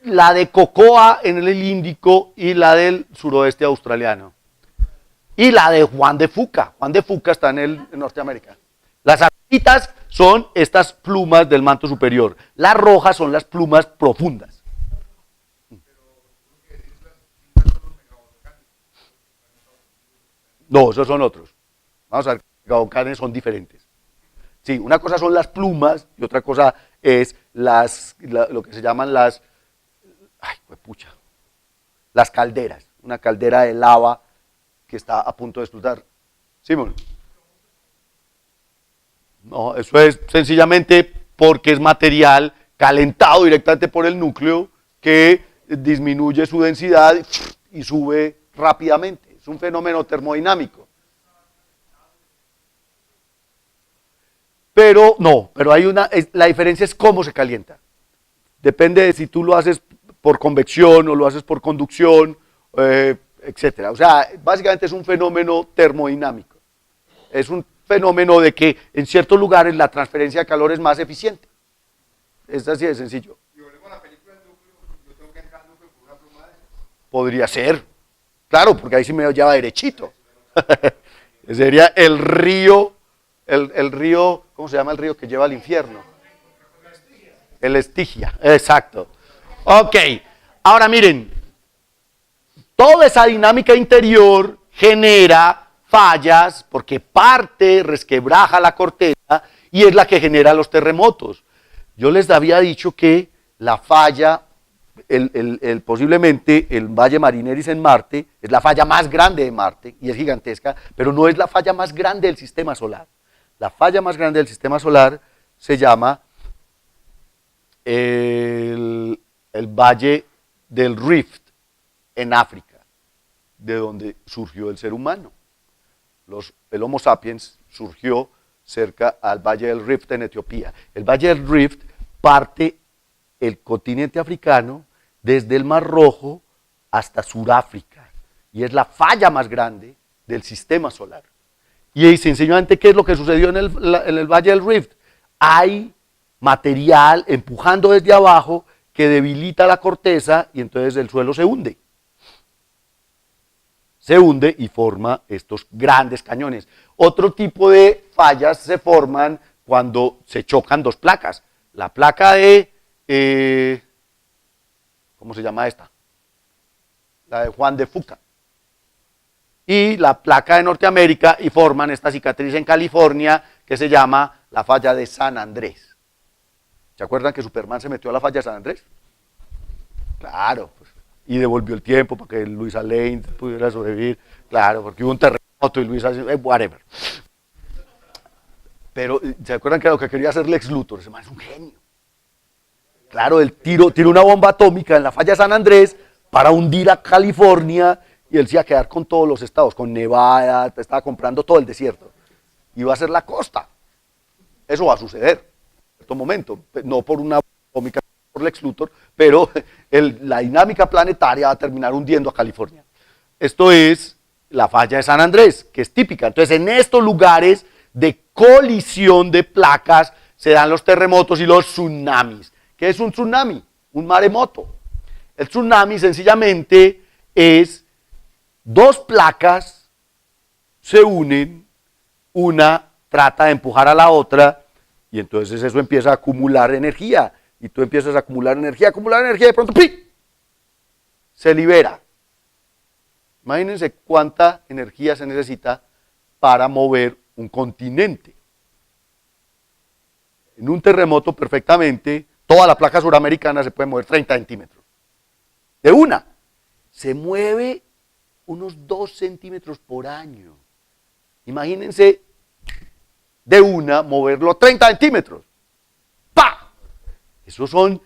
La de Cocoa en el Índico y la del suroeste australiano. Y la de Juan de Fuca. Juan de Fuca está en Norteamérica. Las azulitas son estas plumas del manto superior. Las rojas son las plumas profundas. No, esos son otros. Vamos a ver, los megavolcanes son diferentes. Sí, una cosa son las plumas y otra cosa es lo que se llaman las calderas. Una caldera de lava que está a punto de explotar. Simón. No, eso es sencillamente porque es material calentado directamente por el núcleo que disminuye su densidad y sube rápidamente. Es un fenómeno termodinámico. Pero la diferencia es cómo se calienta. Depende de si tú lo haces por convección o lo haces por conducción, etcétera. O sea, básicamente es un fenómeno termodinámico. Es un fenómeno de que en ciertos lugares la transferencia de calor es más eficiente. Es así de sencillo. Y volvemos a la película del núcleo, yo tengo que entrar al núcleo por una pluma de esas. Podría ser. Claro, porque ahí sí me lleva derechito. Sería el río, el río, ¿cómo se llama el río que lleva al infierno? El Estigia, exacto. Ok, ahora miren, toda esa dinámica interior genera fallas porque parte, resquebraja la corteza y es la que genera los terremotos. Yo les había dicho que la falla, posiblemente el Valle Marineris en Marte, es la falla más grande de Marte y es gigantesca, pero no es la falla más grande del sistema solar. La falla más grande del sistema solar se llama el Valle del Rift en África, de donde surgió el ser humano. El Homo sapiens surgió cerca al Valle del Rift en Etiopía. El Valle del Rift parte el continente africano desde el Mar Rojo hasta Sudáfrica y es la falla más grande del sistema solar. Y sencillamente, ¿qué es lo que sucedió en el Valle del Rift? Hay material empujando desde abajo que debilita la corteza y entonces el suelo se hunde. Se hunde y forma estos grandes cañones. Otro tipo de fallas se forman cuando se chocan dos placas. La placa de, ¿cómo se llama esta? La de Juan de Fuca. Y la placa de Norteamérica y forman esta cicatriz en California que se llama la falla de San Andrés. ¿Se acuerdan que Superman se metió a la falla de San Andrés? Claro, pues, y devolvió el tiempo para que Luisa Lane pudiera sobrevivir. Claro, porque hubo un terremoto y Luisa, whatever. Pero, ¿se acuerdan que lo que quería hacer Lex Luthor? Ese man es un genio. Claro, él tiró una bomba atómica en la falla de San Andrés para hundir a California y él se iba a quedar con todos los estados, con Nevada, estaba comprando todo el desierto. Iba a ser la costa. Eso va a suceder en cierto momento, no por una bomba atómica, por Lex Luthor, pero la dinámica planetaria va a terminar hundiendo a California. Esto es la falla de San Andrés, que es típica. Entonces, en estos lugares de colisión de placas se dan los terremotos y los tsunamis. ¿Qué es un tsunami? Un maremoto. El tsunami sencillamente es dos placas se unen, una trata de empujar a la otra y entonces eso empieza a acumular energía y tú empiezas a acumular energía y de pronto ¡pim!, se libera. Imagínense cuánta energía se necesita para mover un continente. En un terremoto perfectamente, toda la placa suramericana se puede mover 30 centímetros. De una. Se mueve unos 2 centímetros por año. Imagínense de una moverlo 30 centímetros. ¡Pa! Esos son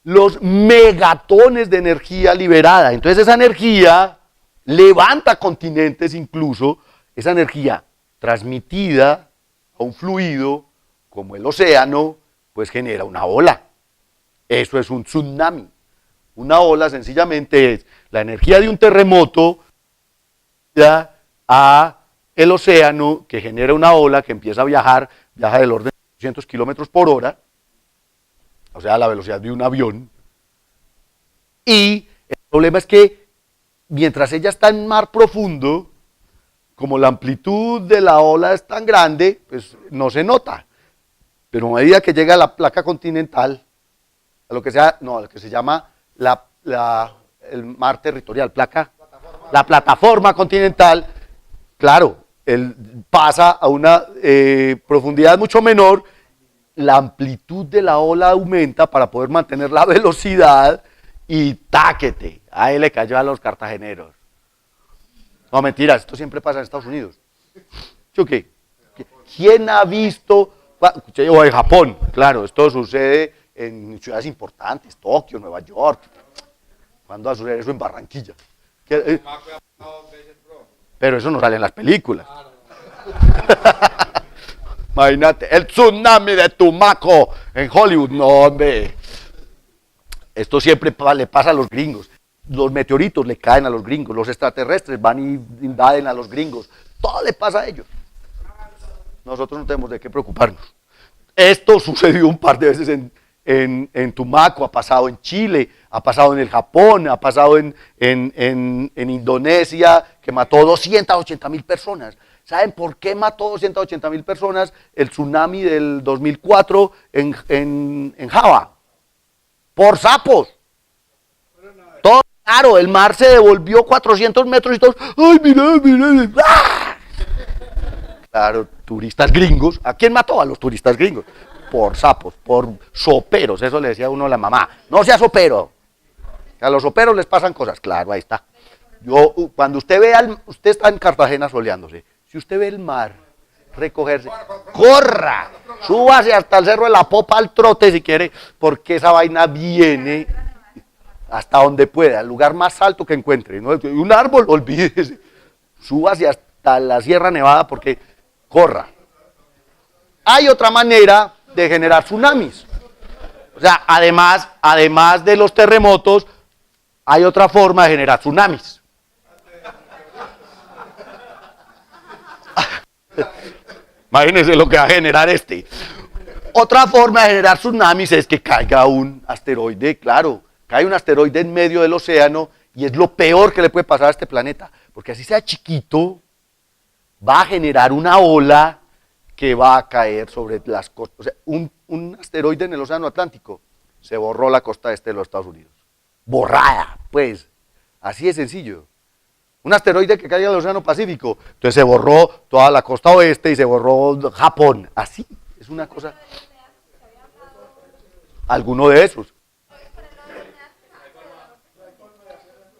los megatones de energía liberada. Entonces esa energía levanta continentes incluso, esa energía transmitida a un fluido como el océano, pues genera una ola. Eso es un tsunami. Una ola sencillamente es la energía de un terremoto a el océano que genera una ola que empieza a viaja del orden de 200 kilómetros por hora, o sea, la velocidad de un avión. Y el problema es que mientras ella está en mar profundo, como la amplitud de la ola es tan grande, pues no se nota. Pero a medida que llega a la placa continental, a lo que se llama el mar territorial, la plataforma continental, claro, él pasa a una profundidad mucho menor, la amplitud de la ola aumenta para poder mantener la velocidad y táquete, ahí le cayó a los cartageneros. No, mentiras, esto siempre pasa en Estados Unidos. ¿Sí o qué? ¿Quién ha visto, o en Japón, claro, esto sucede en ciudades importantes, Tokio, Nueva York, ¿cuándo va a suceder eso en Barranquilla? Pero eso no sale en las películas. Imagínate, el tsunami de Tumaco en Hollywood, no hombre. Esto siempre le pasa a los gringos. Los meteoritos le caen a los gringos, los extraterrestres van y invaden a los gringos. Todo le pasa a ellos. Nosotros no tenemos de qué preocuparnos. Esto sucedió un par de veces en Tumaco, ha pasado en Chile, ha pasado en el Japón, ha pasado en Indonesia, que mató 280.000 personas. ¿Saben por qué mató 280.000 personas el tsunami del 2004 en Java? Por sapos. Todo claro, el mar se devolvió 400 metros y todos, ¡ay, mira! ¡Ah! Claro, turistas gringos. ¿A quién mató? A los turistas gringos. Por sapos, por soperos, eso le decía uno a la mamá. No sea sopero. A los soperos les pasan cosas. Claro, ahí está. Cuando usted vea, usted está en Cartagena soleándose. Si usted ve el mar recogerse, corra, súbase hasta el Cerro de la Popa al trote si quiere, porque esa vaina viene hasta donde pueda, al lugar más alto que encuentre. ¿No? Un árbol, olvídese. Súbase hasta la Sierra Nevada porque corra. Hay otra manera de generar tsunamis. O sea, además de los terremotos, hay otra forma de generar tsunamis. Imagínense lo que va a generar este. Otra forma de generar tsunamis es que caiga un asteroide, claro, cae un asteroide en medio del océano y es lo peor que le puede pasar a este planeta, porque así sea chiquito, va a generar una ola que va a caer sobre las costas. O sea, un asteroide en el océano Atlántico, se borró la costa este de los Estados Unidos. Borrada, pues, así de sencillo. Un asteroide que caiga en el océano Pacífico, entonces se borró toda la costa oeste y se borró Japón. Así, es una cosa. Alguno de esos.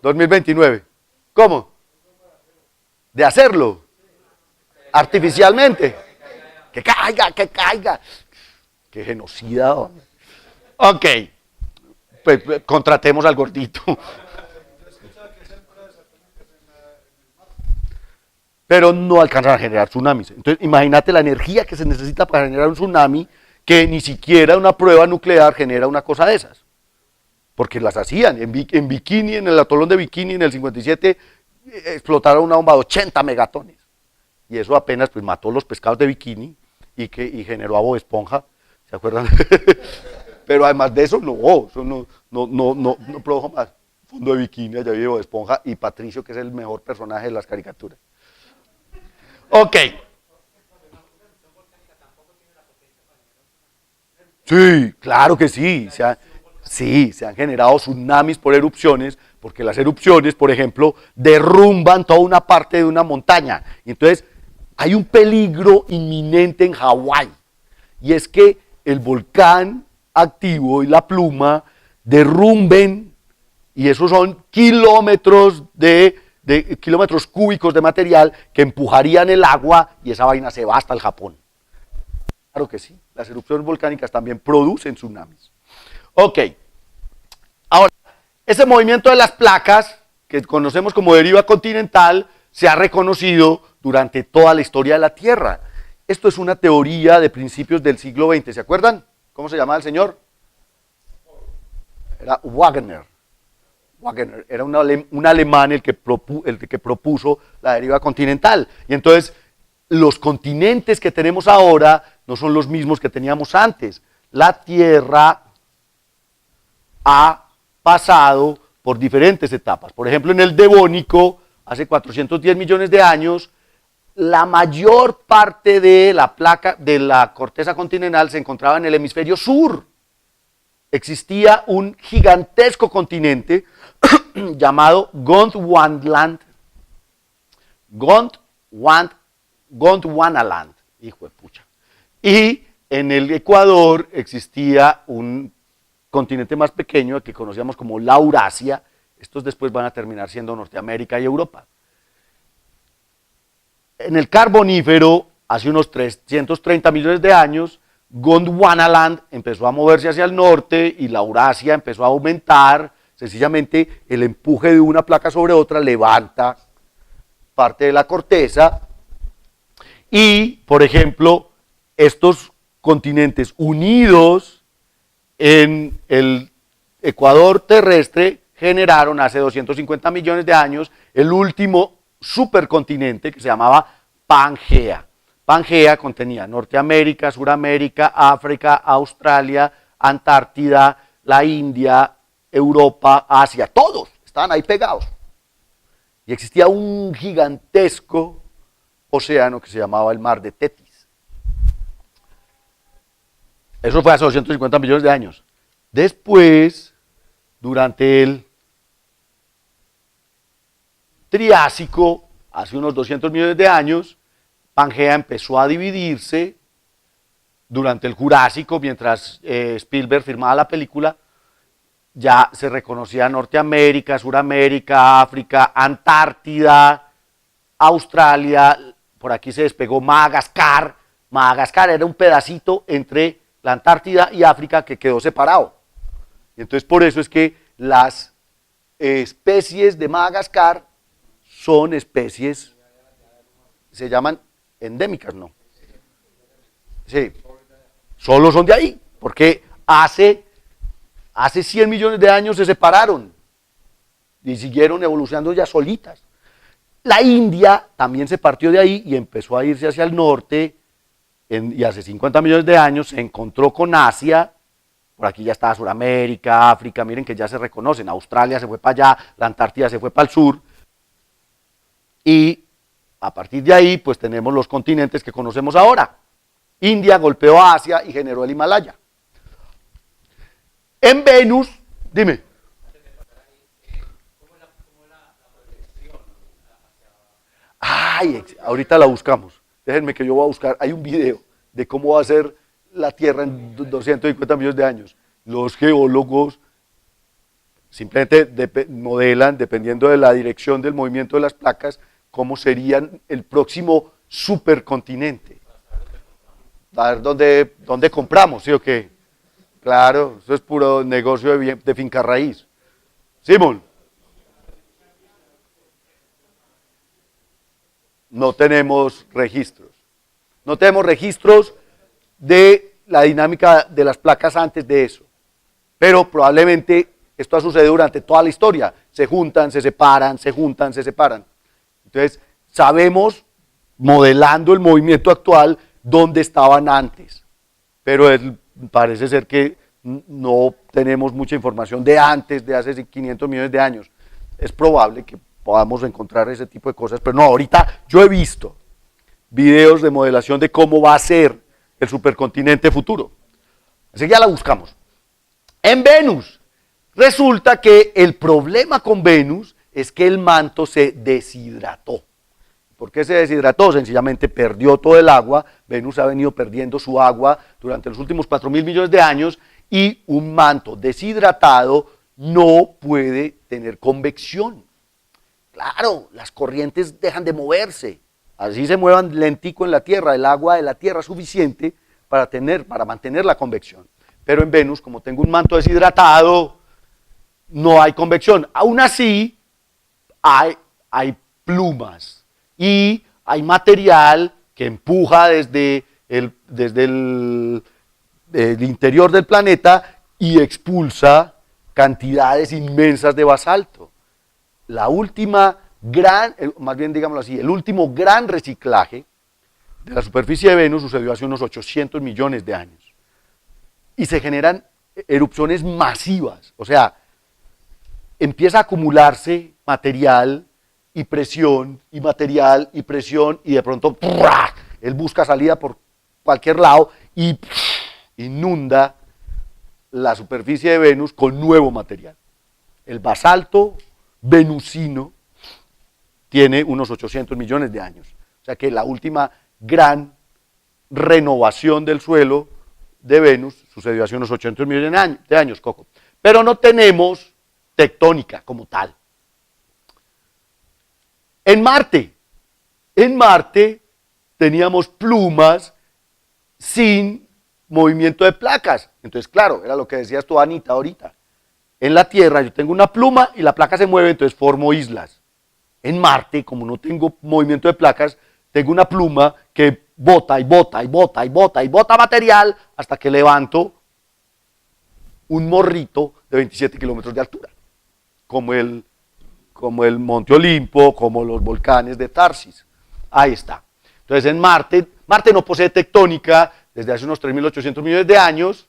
2029. ¿Cómo? De hacerlo. Artificialmente. Que caiga. Qué genocida. Ok. Pues contratemos al gordito. Pero no alcanzan a generar tsunamis. Entonces, imagínate la energía que se necesita para generar un tsunami, que ni siquiera una prueba nuclear genera una cosa de esas. Porque las hacían. En Bikini, en el atolón de Bikini, en el 57, explotaron una bomba de 80 megatones. Y eso apenas pues mató los pescados de Bikini y generó a Bob Esponja. ¿Se acuerdan? Pero además de eso, no produjo más. Fondo de Bikini, allá vive Bob Esponja y Patricio, que es el mejor personaje de las caricaturas. Ok. Sí, claro que sí. Se han generado tsunamis por erupciones, porque las erupciones, por ejemplo, derrumban toda una parte de una montaña. Y entonces, hay un peligro inminente en Hawái, y es que el volcán activo y la pluma derrumben, y esos son kilómetros kilómetros cúbicos de material que empujarían el agua, y esa vaina se va hasta el Japón. Claro que sí, las erupciones volcánicas también producen tsunamis. Ok, ahora, ese movimiento de las placas, que conocemos como deriva continental, se ha reconocido durante toda la historia de la Tierra. Esto es una teoría de principios del siglo XX, ¿se acuerdan? ¿Cómo se llamaba el señor? Era Wagner. Wagner era un alemán el que propuso la deriva continental. Y entonces, los continentes que tenemos ahora no son los mismos que teníamos antes. La Tierra ha pasado por diferentes etapas. Por ejemplo, en el Devónico, hace 410 millones de años, la mayor parte de la placa de la corteza continental se encontraba en el hemisferio sur. Existía un gigantesco continente llamado Gondwanaland. Gondwanaland, hijo de pucha. Y en el Ecuador existía un continente más pequeño que conocíamos como Laurasia. Estos después van a terminar siendo Norteamérica y Europa. En el Carbonífero, hace unos 330 millones de años, Gondwanaland empezó a moverse hacia el norte y Laurasia empezó a aumentar. Sencillamente el empuje de una placa sobre otra levanta parte de la corteza. Y, por ejemplo, estos continentes unidos en el ecuador terrestre generaron hace 250 millones de años el último supercontinente que se llamaba Pangea. Pangea contenía Norteamérica, Suramérica, África, Australia, Antártida, la India, Europa, Asia, todos estaban ahí pegados. Y existía un gigantesco océano que se llamaba el Mar de Tetis. Eso fue hace 250 millones de años. Después, durante el Triásico, hace unos 200 millones de años, Pangea empezó a dividirse. Durante el Jurásico, mientras Spielberg filmaba la película, ya se reconocía Norteamérica, Suramérica, África, Antártida, Australia, por aquí se despegó Madagascar. Madagascar era un pedacito entre la Antártida y África que quedó separado. Y entonces por eso es que las especies de Madagascar son especies, se llaman endémicas, ¿no? Sí, solo son de ahí, porque hace 100 millones de años se separaron y siguieron evolucionando ya solitas. La India también se partió de ahí y empezó a irse hacia el norte, y hace 50 millones de años se encontró con Asia. Por aquí ya estaba Suramérica, África, miren que ya se reconocen, Australia se fue para allá, la Antártida se fue para el sur, y a partir de ahí pues tenemos los continentes que conocemos ahora. India golpeó a Asia y generó el Himalaya. En Venus, dime. Ay, ahorita la buscamos. Déjenme que yo voy a buscar. Hay un video de cómo va a ser la Tierra en 250 millones de años. Los geólogos simplemente modelan, dependiendo de la dirección del movimiento de las placas, cómo serían el próximo supercontinente. A ver dónde compramos, ¿sí o qué? Claro, eso es puro negocio de finca raíz. Simón. No tenemos registros. No tenemos registros de la dinámica de las placas antes de eso. Pero probablemente esto ha sucedido durante toda la historia. Se juntan, se separan, se juntan, se separan. Entonces, sabemos, modelando el movimiento actual, dónde estaban antes. Pero parece ser que no tenemos mucha información de antes, de hace 500 millones de años. Es probable que podamos encontrar ese tipo de cosas, pero no, ahorita yo he visto videos de modelación de cómo va a ser el supercontinente futuro. Así que ya la buscamos. En Venus, resulta que el problema con Venus es que el manto se deshidrató. ¿Por qué se deshidrató? Sencillamente perdió todo el agua. Venus ha venido perdiendo su agua durante los últimos 4.000 millones de años y un manto deshidratado no puede tener convección. Claro, las corrientes dejan de moverse. Así se muevan lentico en la Tierra. El agua de la Tierra es suficiente para mantener la convección. Pero en Venus, como tengo un manto deshidratado, no hay convección. Aún así, hay plumas y hay material que empuja desde el interior del planeta y expulsa cantidades inmensas de basalto. La última más bien digámoslo así, el último gran reciclaje de la superficie de Venus sucedió hace unos 800 millones de años. Y se generan erupciones masivas, o sea, empieza a acumularse material y presión, y material y presión, y de pronto ¡prá! Él busca salida por cualquier lado y inunda la superficie de Venus con nuevo material. El basalto venusino tiene unos 800 millones de años. O sea que la última gran renovación del suelo de Venus sucedió hace unos 800 millones de años, Coco. Pero no tenemos tectónica como tal. En Marte teníamos plumas sin movimiento de placas. Entonces, claro, era lo que decías tú, Anita, ahorita. En la Tierra yo tengo una pluma y la placa se mueve, entonces formo islas. En Marte, como no tengo movimiento de placas, tengo una pluma que bota y bota y bota y bota y bota material hasta que levanto un morrito de 27 kilómetros de altura, como el Monte Olimpo, como los volcanes de Tarsis. Ahí está. Entonces en Marte no posee tectónica desde hace unos 3.800 millones de años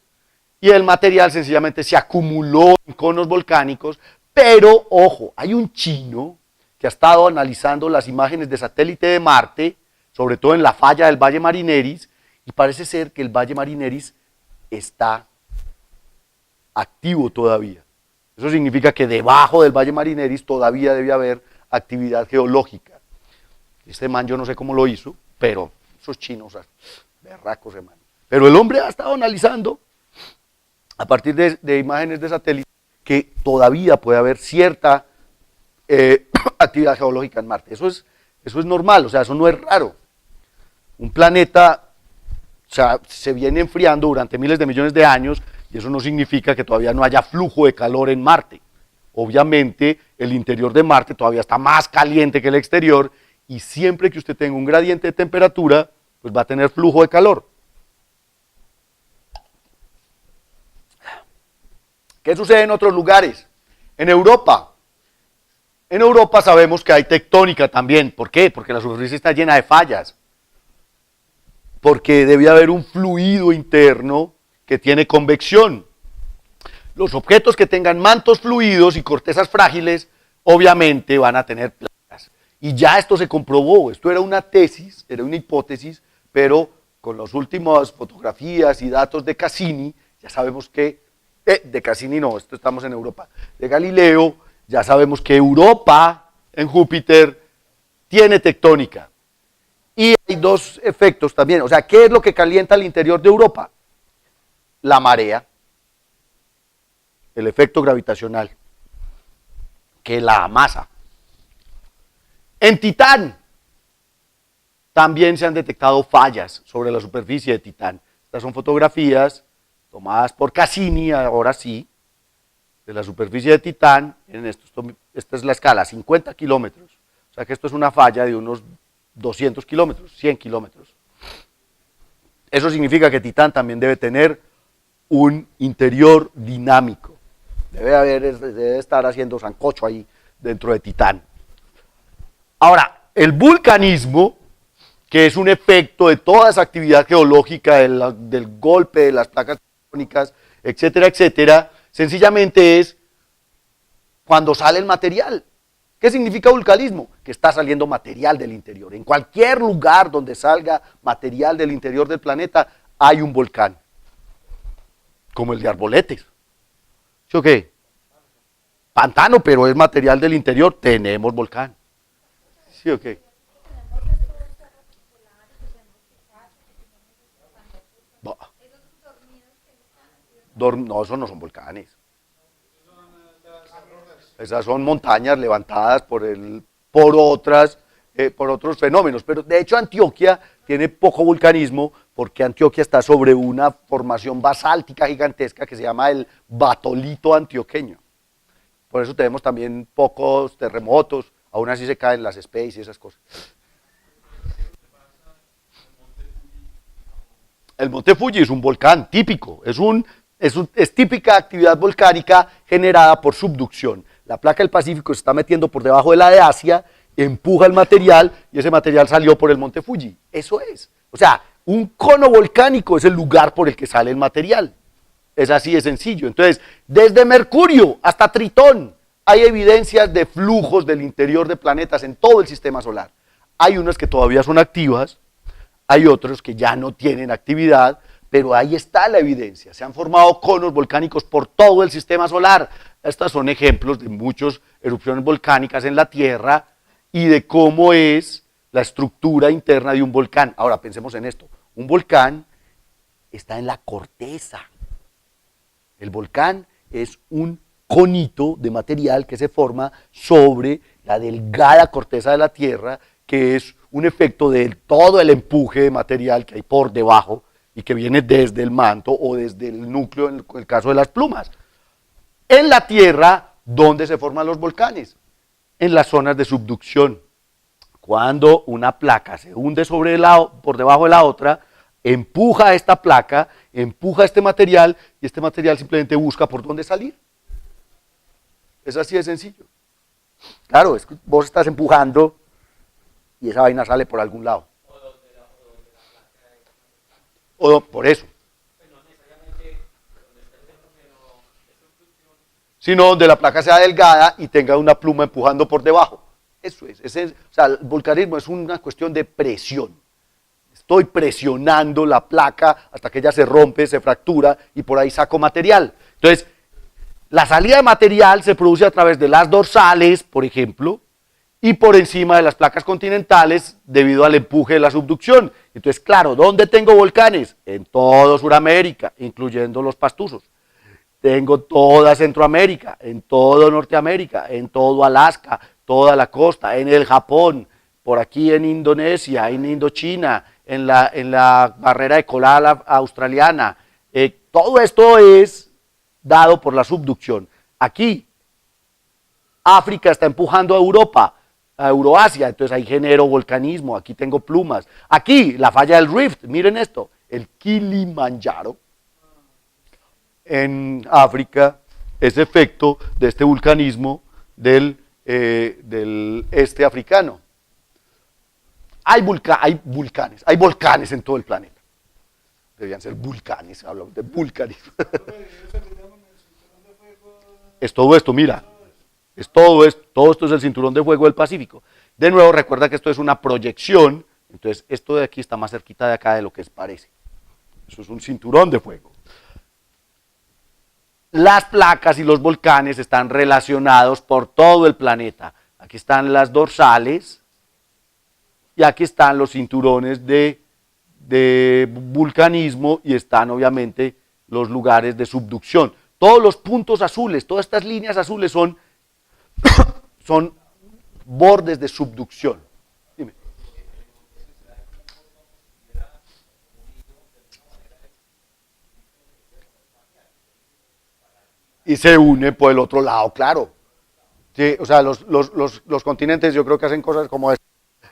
y el material sencillamente se acumuló en conos volcánicos, pero ojo, hay un chino que ha estado analizando las imágenes de satélite de Marte, sobre todo en la falla del Valle Marineris, y parece ser que el Valle Marineris está activo todavía. Eso significa que debajo del Valle Marineris todavía debe haber actividad geológica. Este man yo no sé cómo lo hizo, pero esos chinos, berracos, hermano. Pero el hombre ha estado analizando, a partir de imágenes de satélite, que todavía puede haber cierta actividad geológica en Marte. Eso es normal, o sea, eso no es raro. Un planeta, o sea, se viene enfriando durante miles de millones de años y eso no significa que todavía no haya flujo de calor en Marte. Obviamente, el interior de Marte todavía está más caliente que el exterior y siempre que usted tenga un gradiente de temperatura, pues va a tener flujo de calor. ¿Qué sucede en otros lugares? En Europa sabemos que hay tectónica también. ¿Por qué? Porque la superficie está llena de fallas. Porque debe haber un fluido interno que tiene convección. Los objetos que tengan mantos fluidos y cortezas frágiles, obviamente van a tener placas. Y ya esto se comprobó. Esto era una tesis, era una hipótesis, pero con las últimas fotografías y datos de Cassini, ya sabemos que, de Cassini no, esto estamos en Europa, de Galileo, ya sabemos que Europa, en Júpiter, tiene tectónica. Y hay dos efectos también. O sea, ¿qué es lo que calienta el interior de Europa? La marea, el efecto gravitacional, que la amasa. En Titán también se han detectado fallas sobre la superficie de Titán. Estas son fotografías tomadas por Cassini, ahora sí, de la superficie de Titán. Miren esto, esta es la escala, 50 kilómetros. O sea que esto es una falla de unos 200 kilómetros, 100 kilómetros. Eso significa que Titán también debe tener un interior dinámico. Debe estar haciendo sancocho ahí dentro de Titán. Ahora, el vulcanismo, que es un efecto de toda esa actividad geológica, del golpe de las placas tectónicas, etcétera, etcétera, sencillamente es cuando sale el material. ¿Qué significa vulcanismo? Que está saliendo material del interior. En cualquier lugar donde salga material del interior del planeta, hay un volcán. Como el de Arboletes. ¿Sí o qué? Pantano, pero es material del interior, tenemos volcán. ¿Sí o qué? No, esos no son volcanes. Esas son montañas levantadas por otros fenómenos. Pero de hecho Antioquia tiene poco vulcanismo porque Antioquia está sobre una formación basáltica gigantesca que se llama el batolito antioqueño. Por eso tenemos también pocos terremotos, aún así se caen las especies y esas cosas. El monte Fuji es un volcán típico, es típica actividad volcánica generada por subducción. La placa del Pacífico se está metiendo por debajo de la de Asia, empuja el material y ese material salió por el monte Fuji. Eso es. O sea, un cono volcánico es el lugar por el que sale el material. Es así de sencillo. Entonces, desde Mercurio hasta Tritón hay evidencias de flujos del interior de planetas en todo el sistema solar. Hay unas que todavía son activas, hay otros que ya no tienen actividad, pero ahí está la evidencia. Se han formado conos volcánicos por todo el sistema solar. Estos son ejemplos de muchas erupciones volcánicas en la Tierra y de cómo es la estructura interna de un volcán. Ahora, pensemos en esto. Un volcán está en la corteza. El volcán es un conito de material que se forma sobre la delgada corteza de la Tierra, que es un efecto de todo el empuje de material que hay por debajo y que viene desde el manto o desde el núcleo, en el caso de las plumas. En la Tierra, ¿dónde se forman los volcanes? En las zonas de subducción. Cuando una placa se hunde por debajo de la otra, empuja a esta placa, empuja este material y este material simplemente busca por dónde salir. Es así de sencillo. Claro, es que vos estás empujando y esa vaina sale por algún lado. O por eso. Sino donde la placa sea delgada y tenga una pluma empujando por debajo. Eso es. O sea, el volcanismo es una cuestión de presión. Estoy presionando la placa hasta que ella se rompe, se fractura y por ahí saco material. Entonces, la salida de material se produce a través de las dorsales, por ejemplo, y por encima de las placas continentales debido al empuje de la subducción. Entonces, claro, ¿dónde tengo volcanes? En todo Sudamérica, incluyendo los pastusos. Tengo toda Centroamérica, en todo Norteamérica, en todo Alaska, toda la costa, en el Japón, por aquí en Indonesia, en Indochina, en la barrera de coral australiana. Todo esto es dado por la subducción. Aquí, África está empujando a Europa, a Euroasia, entonces ahí genero volcanismo, aquí tengo plumas. Aquí, la falla del Rift, miren esto, el Kilimanjaro, en África, es efecto de este vulcanismo del este africano. Hay volcanes en todo el planeta. Deberían ser vulcanes, hablamos de vulcanismo. Es todo esto, mira. Es todo esto es el cinturón de fuego del Pacífico. De nuevo, recuerda que esto es una proyección, entonces esto de aquí está más cerquita de acá de lo que parece. Eso es un cinturón de fuego. Las placas y los volcanes están relacionados por todo el planeta. Aquí están las dorsales y aquí están los cinturones de vulcanismo y están obviamente los lugares de subducción. Todos los puntos azules, todas estas líneas azules son bordes de subducción. Dime. Y se une por el otro lado, claro. Sí, o sea, los continentes yo creo que hacen cosas como esto.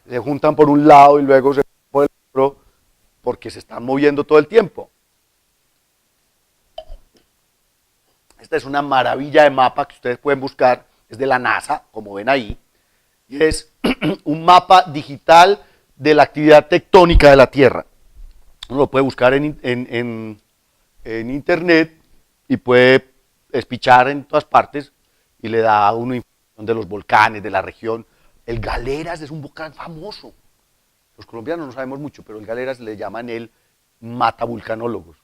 Se juntan por un lado y luego se juntan por el otro porque se están moviendo todo el tiempo. Esta es una maravilla de mapa que ustedes pueden buscar, es de la NASA, como ven ahí, y es un mapa digital de la actividad tectónica de la Tierra. Uno lo puede buscar en internet y puede espichar en todas partes y le da a uno información de los volcanes, de la región. El Galeras es un volcán famoso. Los colombianos no sabemos mucho, pero el Galeras le llaman el matavulcanólogos.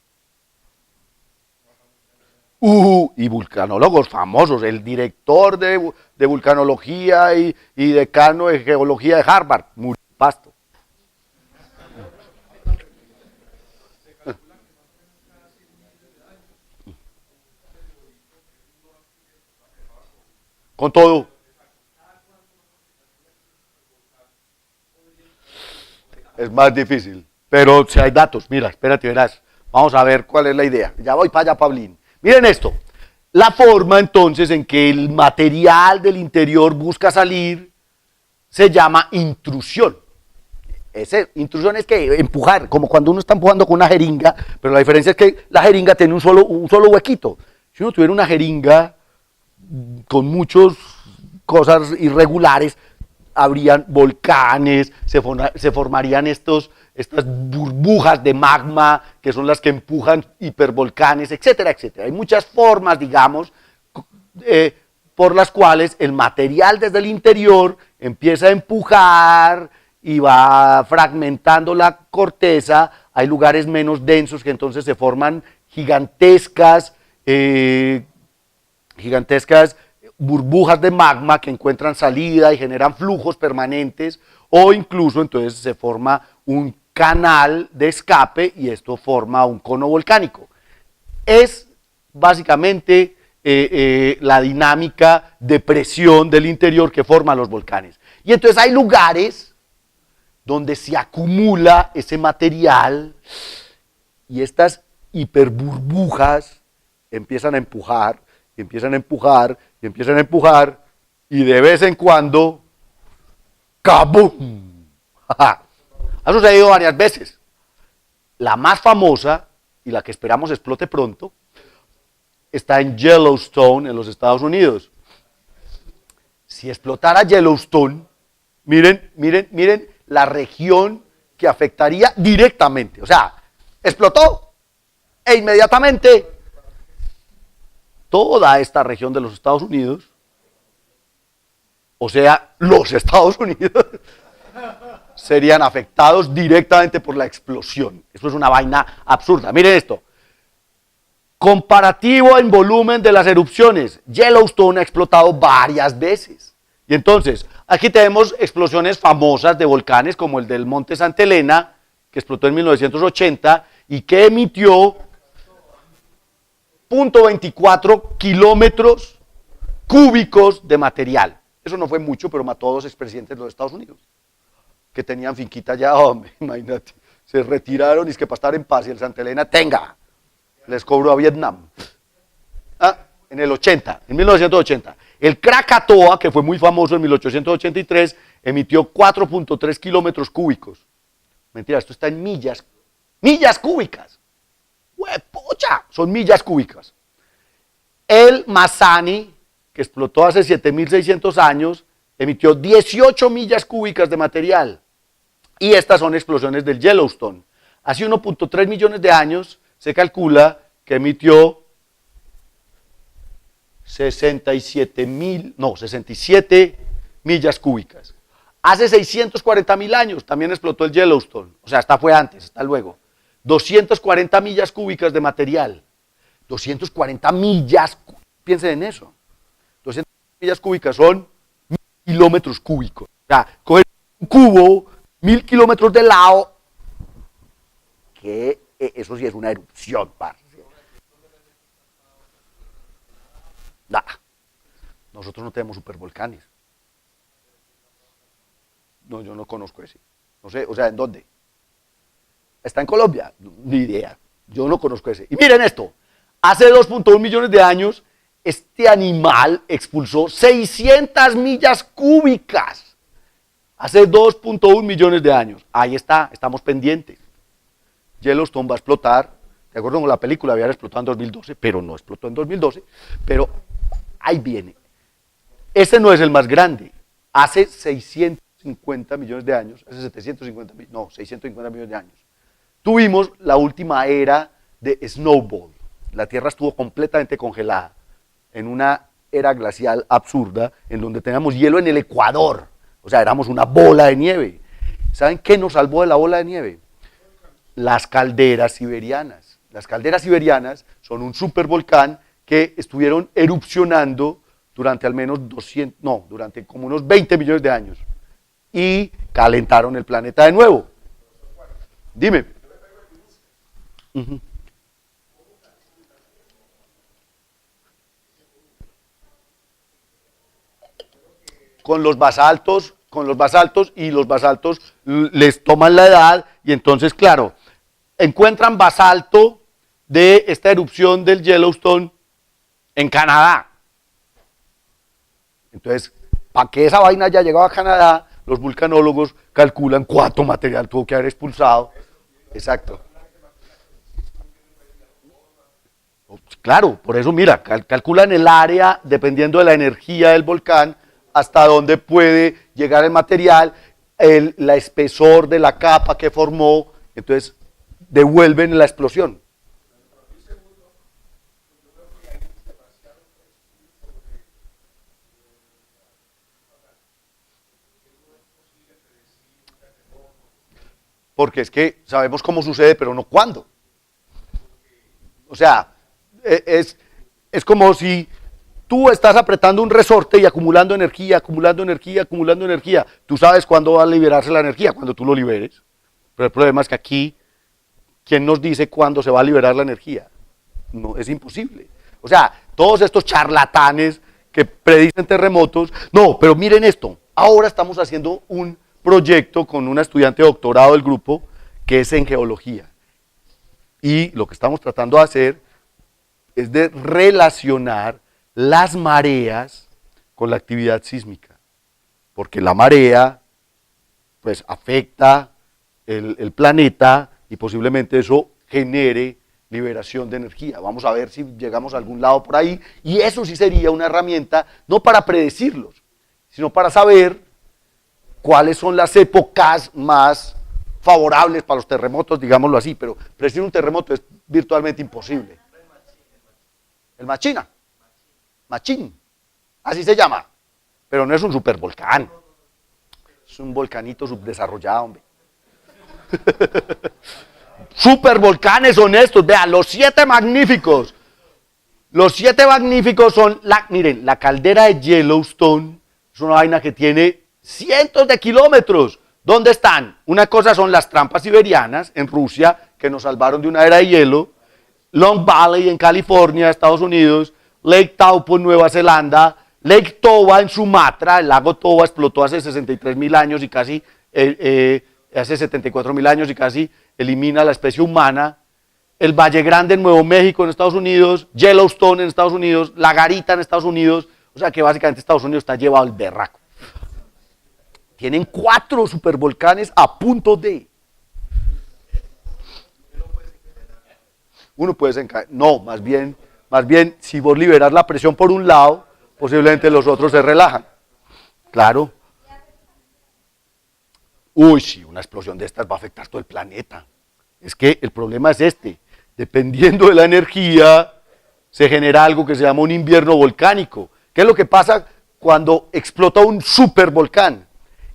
Y vulcanólogos famosos, el director de vulcanología y decano de geología de Harvard, murió en Pasto. con todo. Es más difícil, pero si hay datos, mira, espérate, verás. Vamos a ver cuál es la idea. Ya voy para allá, Pablín. Miren esto. La forma entonces en que el material del interior busca salir se llama intrusión. Intrusión es que empujar, como cuando uno está empujando con una jeringa, pero la diferencia es que la jeringa tiene un solo huequito. Si uno tuviera una jeringa con muchas cosas irregulares, habrían volcanes, se formarían estas burbujas de magma que son las que empujan hipervolcanes, etcétera, etcétera. Hay muchas formas, digamos, por las cuales el material desde el interior empieza a empujar y va fragmentando la corteza. Hay lugares menos densos que entonces se forman gigantescas burbujas de magma que encuentran salida y generan flujos permanentes, o incluso entonces se forma un canal de escape y esto forma un cono volcánico. Es básicamente la dinámica de presión del interior que forman los volcanes. Y entonces hay lugares donde se acumula ese material y estas hiperburbujas empiezan a empujar, y empiezan a empujar, y empiezan a empujar, y de vez en cuando, ¡kabum! Ha sucedido varias veces. La más famosa, y la que esperamos explote pronto, está en Yellowstone, en los Estados Unidos. Si explotara Yellowstone, miren la región que afectaría directamente. O sea, explotó e inmediatamente toda esta región de los Estados Unidos, o sea, los Estados Unidos, serían afectados directamente por la explosión. Eso es una vaina absurda. Miren esto. Comparativo en volumen de las erupciones. Yellowstone ha explotado varias veces. Y entonces, aquí tenemos explosiones famosas de volcanes, como el del Monte Santa Elena, que explotó en 1980 y que emitió 0.24 kilómetros cúbicos de material. Eso no fue mucho, pero mató a 2 expresidentes de los Estados Unidos, que tenían finquita allá, hombre, imagínate. Se retiraron y es que para estar en paz y el Santa Elena, tenga, les cobró a Vietnam. En el 80, en 1980. El Krakatoa, que fue muy famoso en 1883, emitió 4.3 kilómetros cúbicos. Mentira, esto está en millas cúbicas. ¡Huepucha! Son millas cúbicas. El Masani, que explotó hace 7.600 años, emitió 18 millas cúbicas de material. Y estas son explosiones del Yellowstone. Hace 1.3 millones de años se calcula que emitió 67 millas cúbicas. Hace 640.000 años también explotó el Yellowstone. O sea, esta fue antes, está luego. 240 millas cúbicas de material. 240 millas, piensen en eso. 200 millas cúbicas son 1.000 kilómetros cúbicos. O sea, coger un cubo, 1.000 kilómetros de lado, que eso sí es una erupción, parce. Nah, nosotros no tenemos supervolcanes. No, yo no conozco ese. No sé, o sea, ¿en dónde? ¿Está en Colombia? Ni idea. Yo no conozco ese. Y miren esto. Hace 2.1 millones de años, este animal expulsó 600 millas cúbicas. Hace 2.1 millones de años. Ahí está, estamos pendientes. Yellowstone va a explotar. De acuerdo con la película, había explotado en 2012, pero no explotó en 2012. Pero ahí viene. Ese no es el más grande. Hace 650 millones de años, hace 650 millones de años, tuvimos la última era de snowball. La Tierra estuvo completamente congelada en una era glacial absurda, en donde teníamos hielo en el Ecuador. O sea, éramos una bola de nieve. ¿Saben qué nos salvó de la bola de nieve? Las calderas siberianas. Las calderas siberianas son un supervolcán que estuvieron erupcionando durante al menos durante como unos 20 millones de años. Y calentaron el planeta de nuevo. Dime. Uh-huh. con los basaltos y los basaltos les toman la edad y entonces, claro, encuentran basalto de esta erupción del Yellowstone en Canadá. Entonces, para que esa vaina haya llegado a Canadá, los vulcanólogos calculan cuánto material tuvo que haber expulsado. Exacto. Claro, por eso mira, calculan el área dependiendo de la energía del volcán, hasta dónde puede llegar el material, la espesor de la capa que formó, entonces devuelven la explosión. Porque es que sabemos cómo sucede, pero no cuándo. O sea, es como si tú estás apretando un resorte y acumulando energía, acumulando energía, acumulando energía. Tú sabes cuándo va a liberarse la energía, cuando tú lo liberes. Pero el problema es que aquí, ¿quién nos dice cuándo se va a liberar la energía? No, es imposible. O sea, todos estos charlatanes que predicen terremotos, no, pero miren esto, ahora estamos haciendo un proyecto con una estudiante de doctorado del grupo que es en geología. Y lo que estamos tratando de hacer es de relacionar las mareas con la actividad sísmica. Porque la marea pues afecta el planeta y posiblemente eso genere liberación de energía. Vamos a ver si llegamos a algún lado por ahí. Y eso sí sería una herramienta, no para predecirlos, sino para saber cuáles son las épocas más favorables para los terremotos, digámoslo así, pero predecir un terremoto es virtualmente imposible. El Machina, Machín, así se llama, pero no es un supervolcán, es un volcanito subdesarrollado, hombre. Supervolcanes son estos, vean, los 7 magníficos. Los 7 magníficos son, miren, la caldera de Yellowstone, es una vaina que tiene cientos de kilómetros. ¿Dónde están? Una cosa son las trampas siberianas en Rusia, que nos salvaron de una era de hielo, Long Valley en California, Estados Unidos, Lake Taupo en Nueva Zelanda, Lake Toba en Sumatra, el lago Toba explotó hace 63.000 años y casi, hace 74.000 años y casi elimina a la especie humana, el Valle Grande en Nuevo México en Estados Unidos, Yellowstone en Estados Unidos, La Garita en Estados Unidos, o sea que básicamente Estados Unidos está llevado al berraco. Tienen 4 supervolcanes a punto de. Uno puede desencadenar. No, más bien, si vos liberas la presión por un lado, posiblemente los otros se relajan. Claro. Uy, sí, una explosión de estas va a afectar todo el planeta. Es que el problema es este. Dependiendo de la energía, se genera algo que se llama un invierno volcánico. ¿Qué es lo que pasa cuando explota un supervolcán?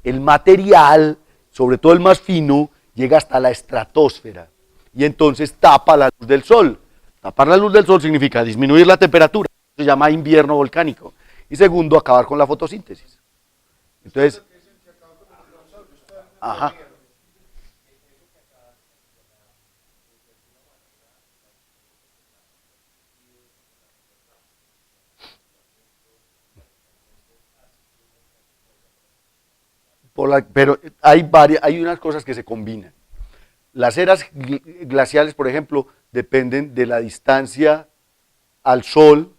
El material, sobre todo el más fino, llega hasta la estratosfera y entonces tapa la luz del sol. Tapar la luz del sol significa disminuir la temperatura, se llama invierno volcánico. Y segundo, acabar con la fotosíntesis. Entonces, ajá. Pero hay unas cosas que se combinan. Las eras glaciales, por ejemplo, dependen de la distancia al Sol,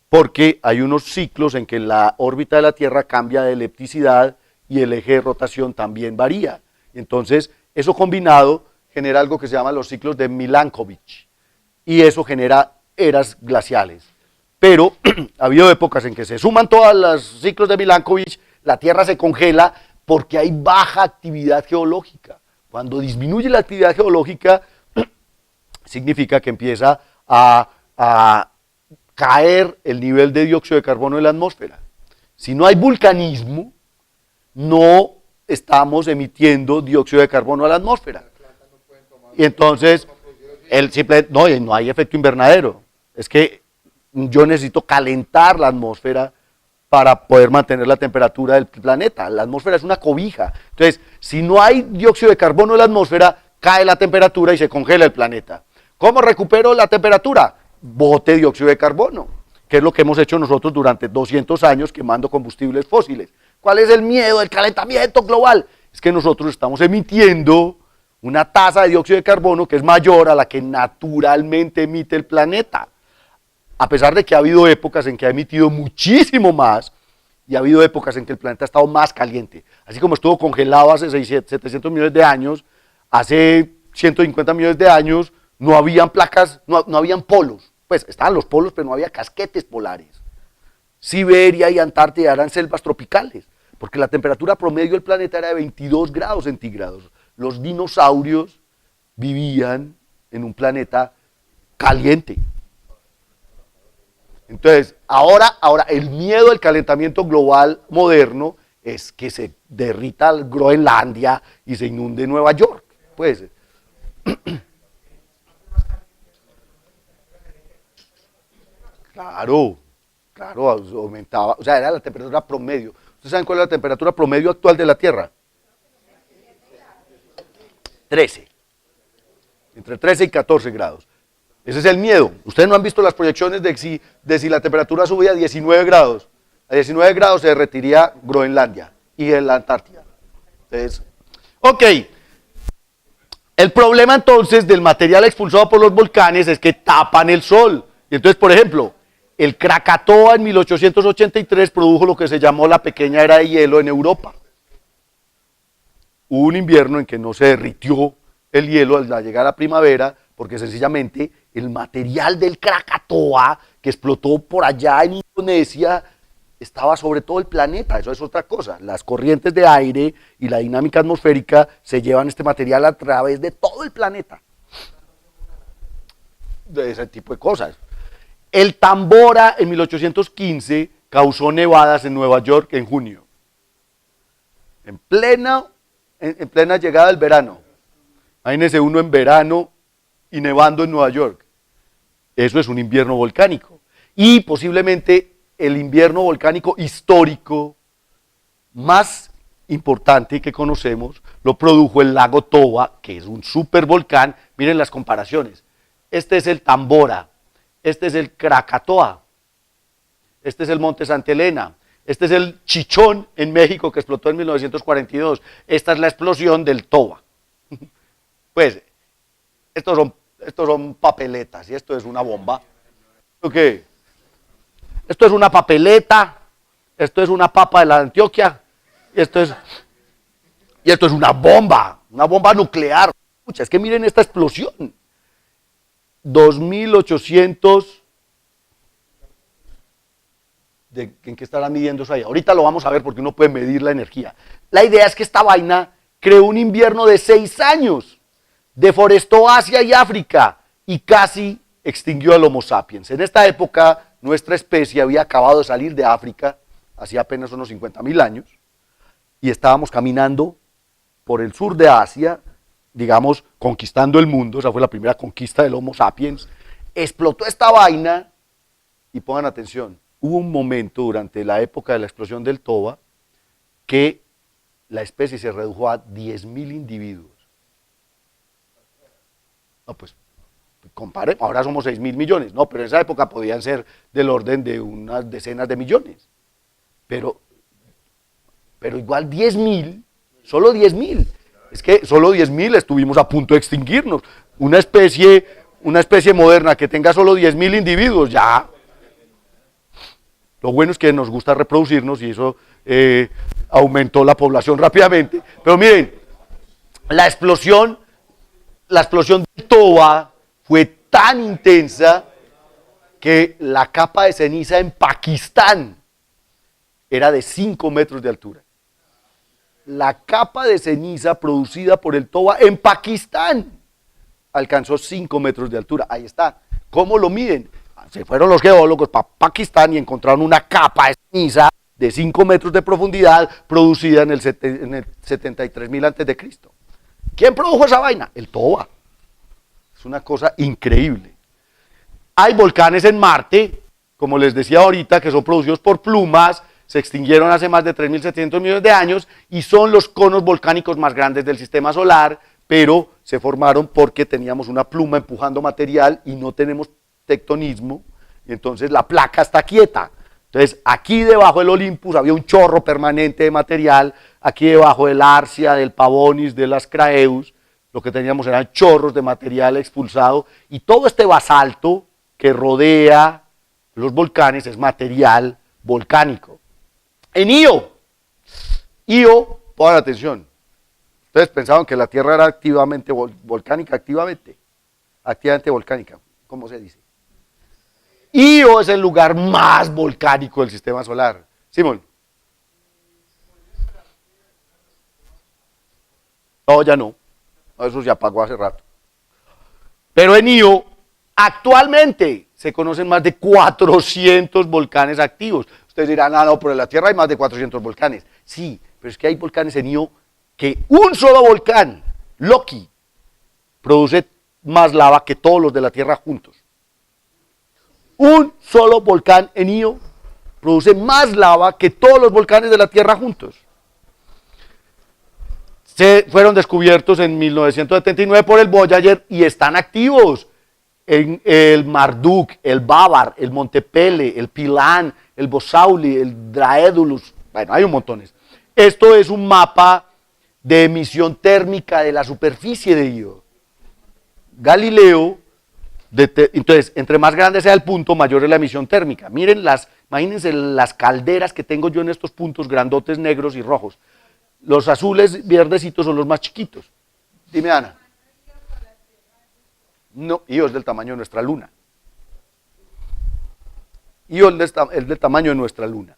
porque hay unos ciclos en que la órbita de la Tierra cambia de elipticidad y el eje de rotación también varía. Entonces, eso combinado genera algo que se llama los ciclos de Milankovitch, y eso genera eras glaciales. Pero ha habido épocas en que se suman todos los ciclos de Milankovitch, la Tierra se congela, porque hay baja actividad geológica. Cuando disminuye la actividad geológica, significa que empieza a caer el nivel de dióxido de carbono en la atmósfera. Si no hay vulcanismo, no estamos emitiendo dióxido de carbono a la atmósfera. Y entonces, no hay efecto invernadero. Es que yo necesito calentar la atmósfera para poder mantener la temperatura del planeta. La atmósfera es una cobija. Entonces, si no hay dióxido de carbono en la atmósfera, cae la temperatura y se congela el planeta. ¿Cómo recupero la temperatura? Bote dióxido de carbono. que es lo que hemos hecho nosotros durante 200 años quemando combustibles fósiles. ¿Cuál es el miedo del calentamiento global? Es que nosotros estamos emitiendo una tasa de dióxido de carbono que es mayor a la que naturalmente emite el planeta. A pesar de que ha habido épocas en que ha emitido muchísimo más y ha habido épocas en que el planeta ha estado más caliente. Así como estuvo congelado hace 700 millones de años, hace 150 millones de años no habían placas, no habían polos. Pues estaban los polos, pero no había casquetes polares. Siberia y Antártida eran selvas tropicales, porque la temperatura promedio del planeta era de 22 grados centígrados. Los dinosaurios vivían en un planeta caliente. Entonces, ahora el miedo del calentamiento global moderno es que se derrita Groenlandia y se inunde Nueva York. Pues, claro, aumentaba, o sea, era la temperatura promedio. ¿Ustedes saben cuál es la temperatura promedio actual de la Tierra? 13. Entre 13 y 14 grados. Ese es el miedo. Ustedes no han visto las proyecciones de si la temperatura subía a 19 grados. A 19 grados se derretiría Groenlandia y la Antártida. Entonces, ok. El problema entonces del material expulsado por los volcanes es que tapan el sol. Y entonces, por ejemplo, el Krakatoa en 1883 produjo lo que se llamó la pequeña era de hielo en Europa. Hubo un invierno en que no se derritió el hielo al llegar a la primavera, porque sencillamente el material del Krakatoa que explotó por allá en Indonesia estaba sobre todo el planeta. Eso es otra cosa. Las corrientes de aire y la dinámica atmosférica se llevan este material a través de todo el planeta. De ese tipo de cosas. El Tambora en 1815 causó nevadas en Nueva York en junio. En plena llegada del verano. Imagínense uno en verano y nevando en Nueva York. Eso es un invierno volcánico. Y posiblemente el invierno volcánico histórico más importante que conocemos lo produjo el lago Toba, que es un supervolcán. Miren las comparaciones. Este es el Tambora, este es el Krakatoa, este es el Monte Santa Elena, este es el Chichón en México que explotó en 1942. Esta es la explosión del Toba. Pues, estos son papeletas y esto es una bomba. ¿Qué? Esto es una papeleta, esto es una papa de la Antioquia, y esto es una bomba nuclear. Escucha, es que miren esta explosión. 2800, ¿en qué estará midiendo eso ahí? Ahorita lo vamos a ver porque uno puede medir la energía. La idea es que esta vaina creó un invierno de 6 años, deforestó Asia y África y casi extinguió al Homo sapiens. En esta época nuestra especie había acabado de salir de África, hacía apenas unos 50.000 años, y estábamos caminando por el sur de Asia, digamos, conquistando el mundo. Esa fue la primera conquista del Homo sapiens. Explotó esta vaina, y pongan atención, hubo un momento durante la época de la explosión del Toba que la especie se redujo a 10.000 individuos. No, pues, compare, ahora somos 6.000 millones, no, pero en esa época podían ser del orden de unas decenas de millones. Pero igual 10.000, solo 10.000. Es que solo 10.000 estuvimos a punto de extinguirnos. Una especie moderna que tenga solo 10.000 individuos, ya. Lo bueno es que nos gusta reproducirnos y eso aumentó la población rápidamente. Pero miren, la explosión del Toba fue tan intensa que la capa de ceniza en Pakistán era de 5 metros de altura. La capa de ceniza producida por el Toba en Pakistán alcanzó 5 metros de altura. Ahí está. ¿Cómo lo miden? Se fueron los geólogos para Pakistán y encontraron una capa de ceniza de 5 metros de profundidad producida en el 73.000 antes de Cristo. ¿Quién produjo esa vaina? El Toba. Es una cosa increíble. Hay volcanes en Marte, como les decía ahorita, que son producidos por plumas, se extinguieron hace más de 3.700 millones de años y son los conos volcánicos más grandes del sistema solar, pero se formaron porque teníamos una pluma empujando material y no tenemos tectonismo, y entonces la placa está quieta. Entonces, aquí debajo del Olympus había un chorro permanente de material, aquí debajo del Arcia, del Pavonis, del Ascraeus, lo que teníamos eran chorros de material expulsado, y todo este basalto que rodea los volcanes es material volcánico. En Io, pongan atención, ustedes pensaban que la Tierra era activamente volcánica, activamente volcánica, ¿cómo se dice? Io es el lugar más volcánico del sistema solar. Simón. No, ya no. Eso se apagó hace rato. Pero en Io, actualmente, se conocen más de 400 volcanes activos. Ustedes dirán, no, pero en la Tierra hay más de 400 volcanes. Sí, pero es que hay volcanes en Io que un solo volcán, Loki, produce más lava que todos los de la Tierra juntos. Un solo volcán en Io produce más lava que todos los volcanes de la Tierra juntos. Fueron descubiertos en 1979 por el Voyager y están activos en el Marduk, el Babar, el Montepele, el Pilán, el Bosauli, el Daedalus. Bueno, hay un montones. Esto es un mapa de emisión térmica de la superficie de Io. Galileo, entonces, entre más grande sea el punto, mayor es la emisión térmica. Miren imagínense las calderas que tengo yo en estos puntos grandotes negros y rojos. Los azules verdecitos son los más chiquitos. Dime, Ana. No, Io es del tamaño de nuestra luna. Io es del tamaño de nuestra luna.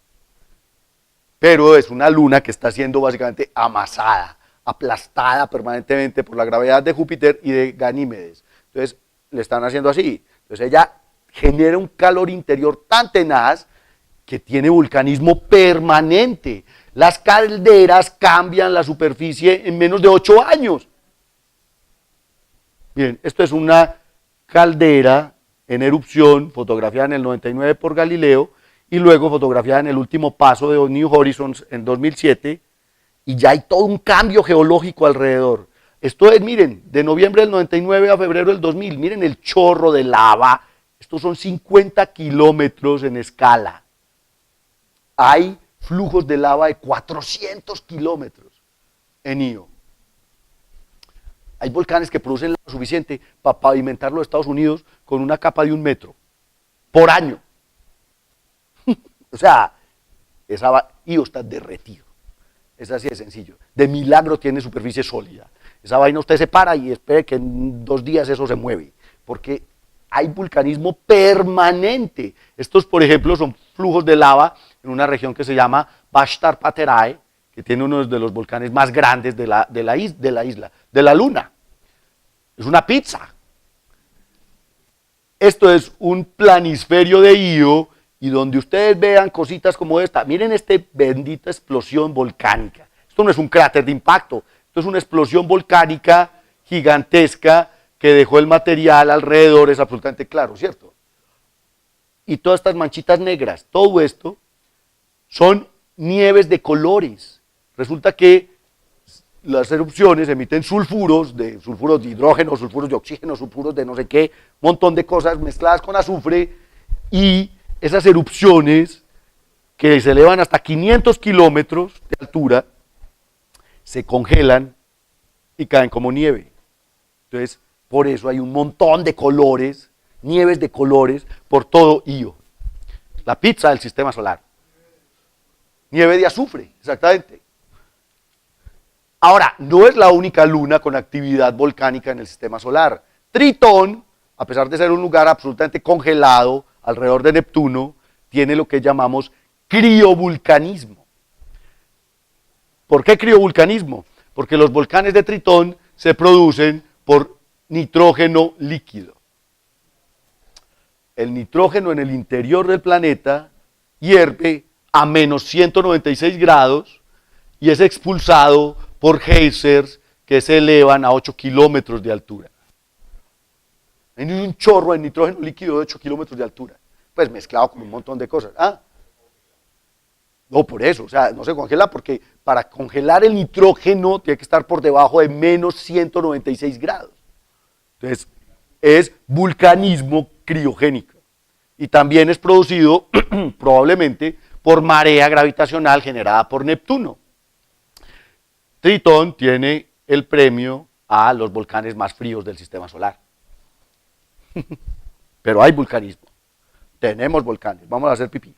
Pero es una luna que está siendo básicamente amasada, aplastada permanentemente por la gravedad de Júpiter y de Ganímedes. Entonces, le están haciendo así. Entonces, ella genera un calor interior tan tenaz que tiene vulcanismo permanente. Las calderas cambian la superficie en menos de 8 años. Miren, esto es una caldera en erupción, fotografiada en el 99 por Galileo, y luego fotografiada en el último paso de New Horizons en 2007, y ya hay todo un cambio geológico alrededor. Esto es, miren, de noviembre del 99 a febrero del 2000, miren el chorro de lava, estos son 50 kilómetros en escala. Hay flujos de lava de 400 kilómetros en Io. Hay volcanes que producen lava suficiente para pavimentar los Estados Unidos con una capa de 1 metro por año. O sea, Io está derretido. Es así de sencillo. De milagro tiene superficie sólida. Esa vaina usted se para y espere que en 2 días eso se mueve. Porque hay vulcanismo permanente. Estos, por ejemplo, son flujos de lava en una región que se llama Bashtar Paterae, que tiene uno de los volcanes más grandes de la Luna. Es una pizza. Esto es un planisferio de Io, y donde ustedes vean cositas como esta, miren esta bendita explosión volcánica. Esto no es un cráter de impacto, esto es una explosión volcánica gigantesca que dejó el material alrededor, es absolutamente claro, ¿cierto? Y todas estas manchitas negras, todo esto son nieves de colores. Resulta que las erupciones emiten sulfuros de hidrógeno, sulfuros de oxígeno, sulfuros de no sé qué, un montón de cosas mezcladas con azufre, y esas erupciones que se elevan hasta 500 kilómetros de altura se congelan y caen como nieve. Entonces, por eso hay un montón de colores, nieves de colores por todo Io. La pizza del sistema solar. Nieve de azufre, exactamente. Ahora, no es la única luna con actividad volcánica en el sistema solar. Tritón, a pesar de ser un lugar absolutamente congelado alrededor de Neptuno, tiene lo que llamamos criovulcanismo. ¿Por qué criovulcanismo? Porque los volcanes de Tritón se producen por nitrógeno líquido. El nitrógeno en el interior del planeta hierve a menos 196 grados y es expulsado por geysers que se elevan a 8 kilómetros de altura. Hay un chorro de nitrógeno líquido de 8 kilómetros de altura, pues mezclado con un montón de cosas. No, por eso, o sea, no se congela porque para congelar el nitrógeno tiene que estar por debajo de menos 196 grados. Entonces, es vulcanismo criogénico. y también es producido probablemente por marea gravitacional generada por Neptuno. Tritón tiene el premio a los volcanes más fríos del sistema solar. Pero hay vulcanismo. Tenemos volcanes. Vamos a hacer pipí.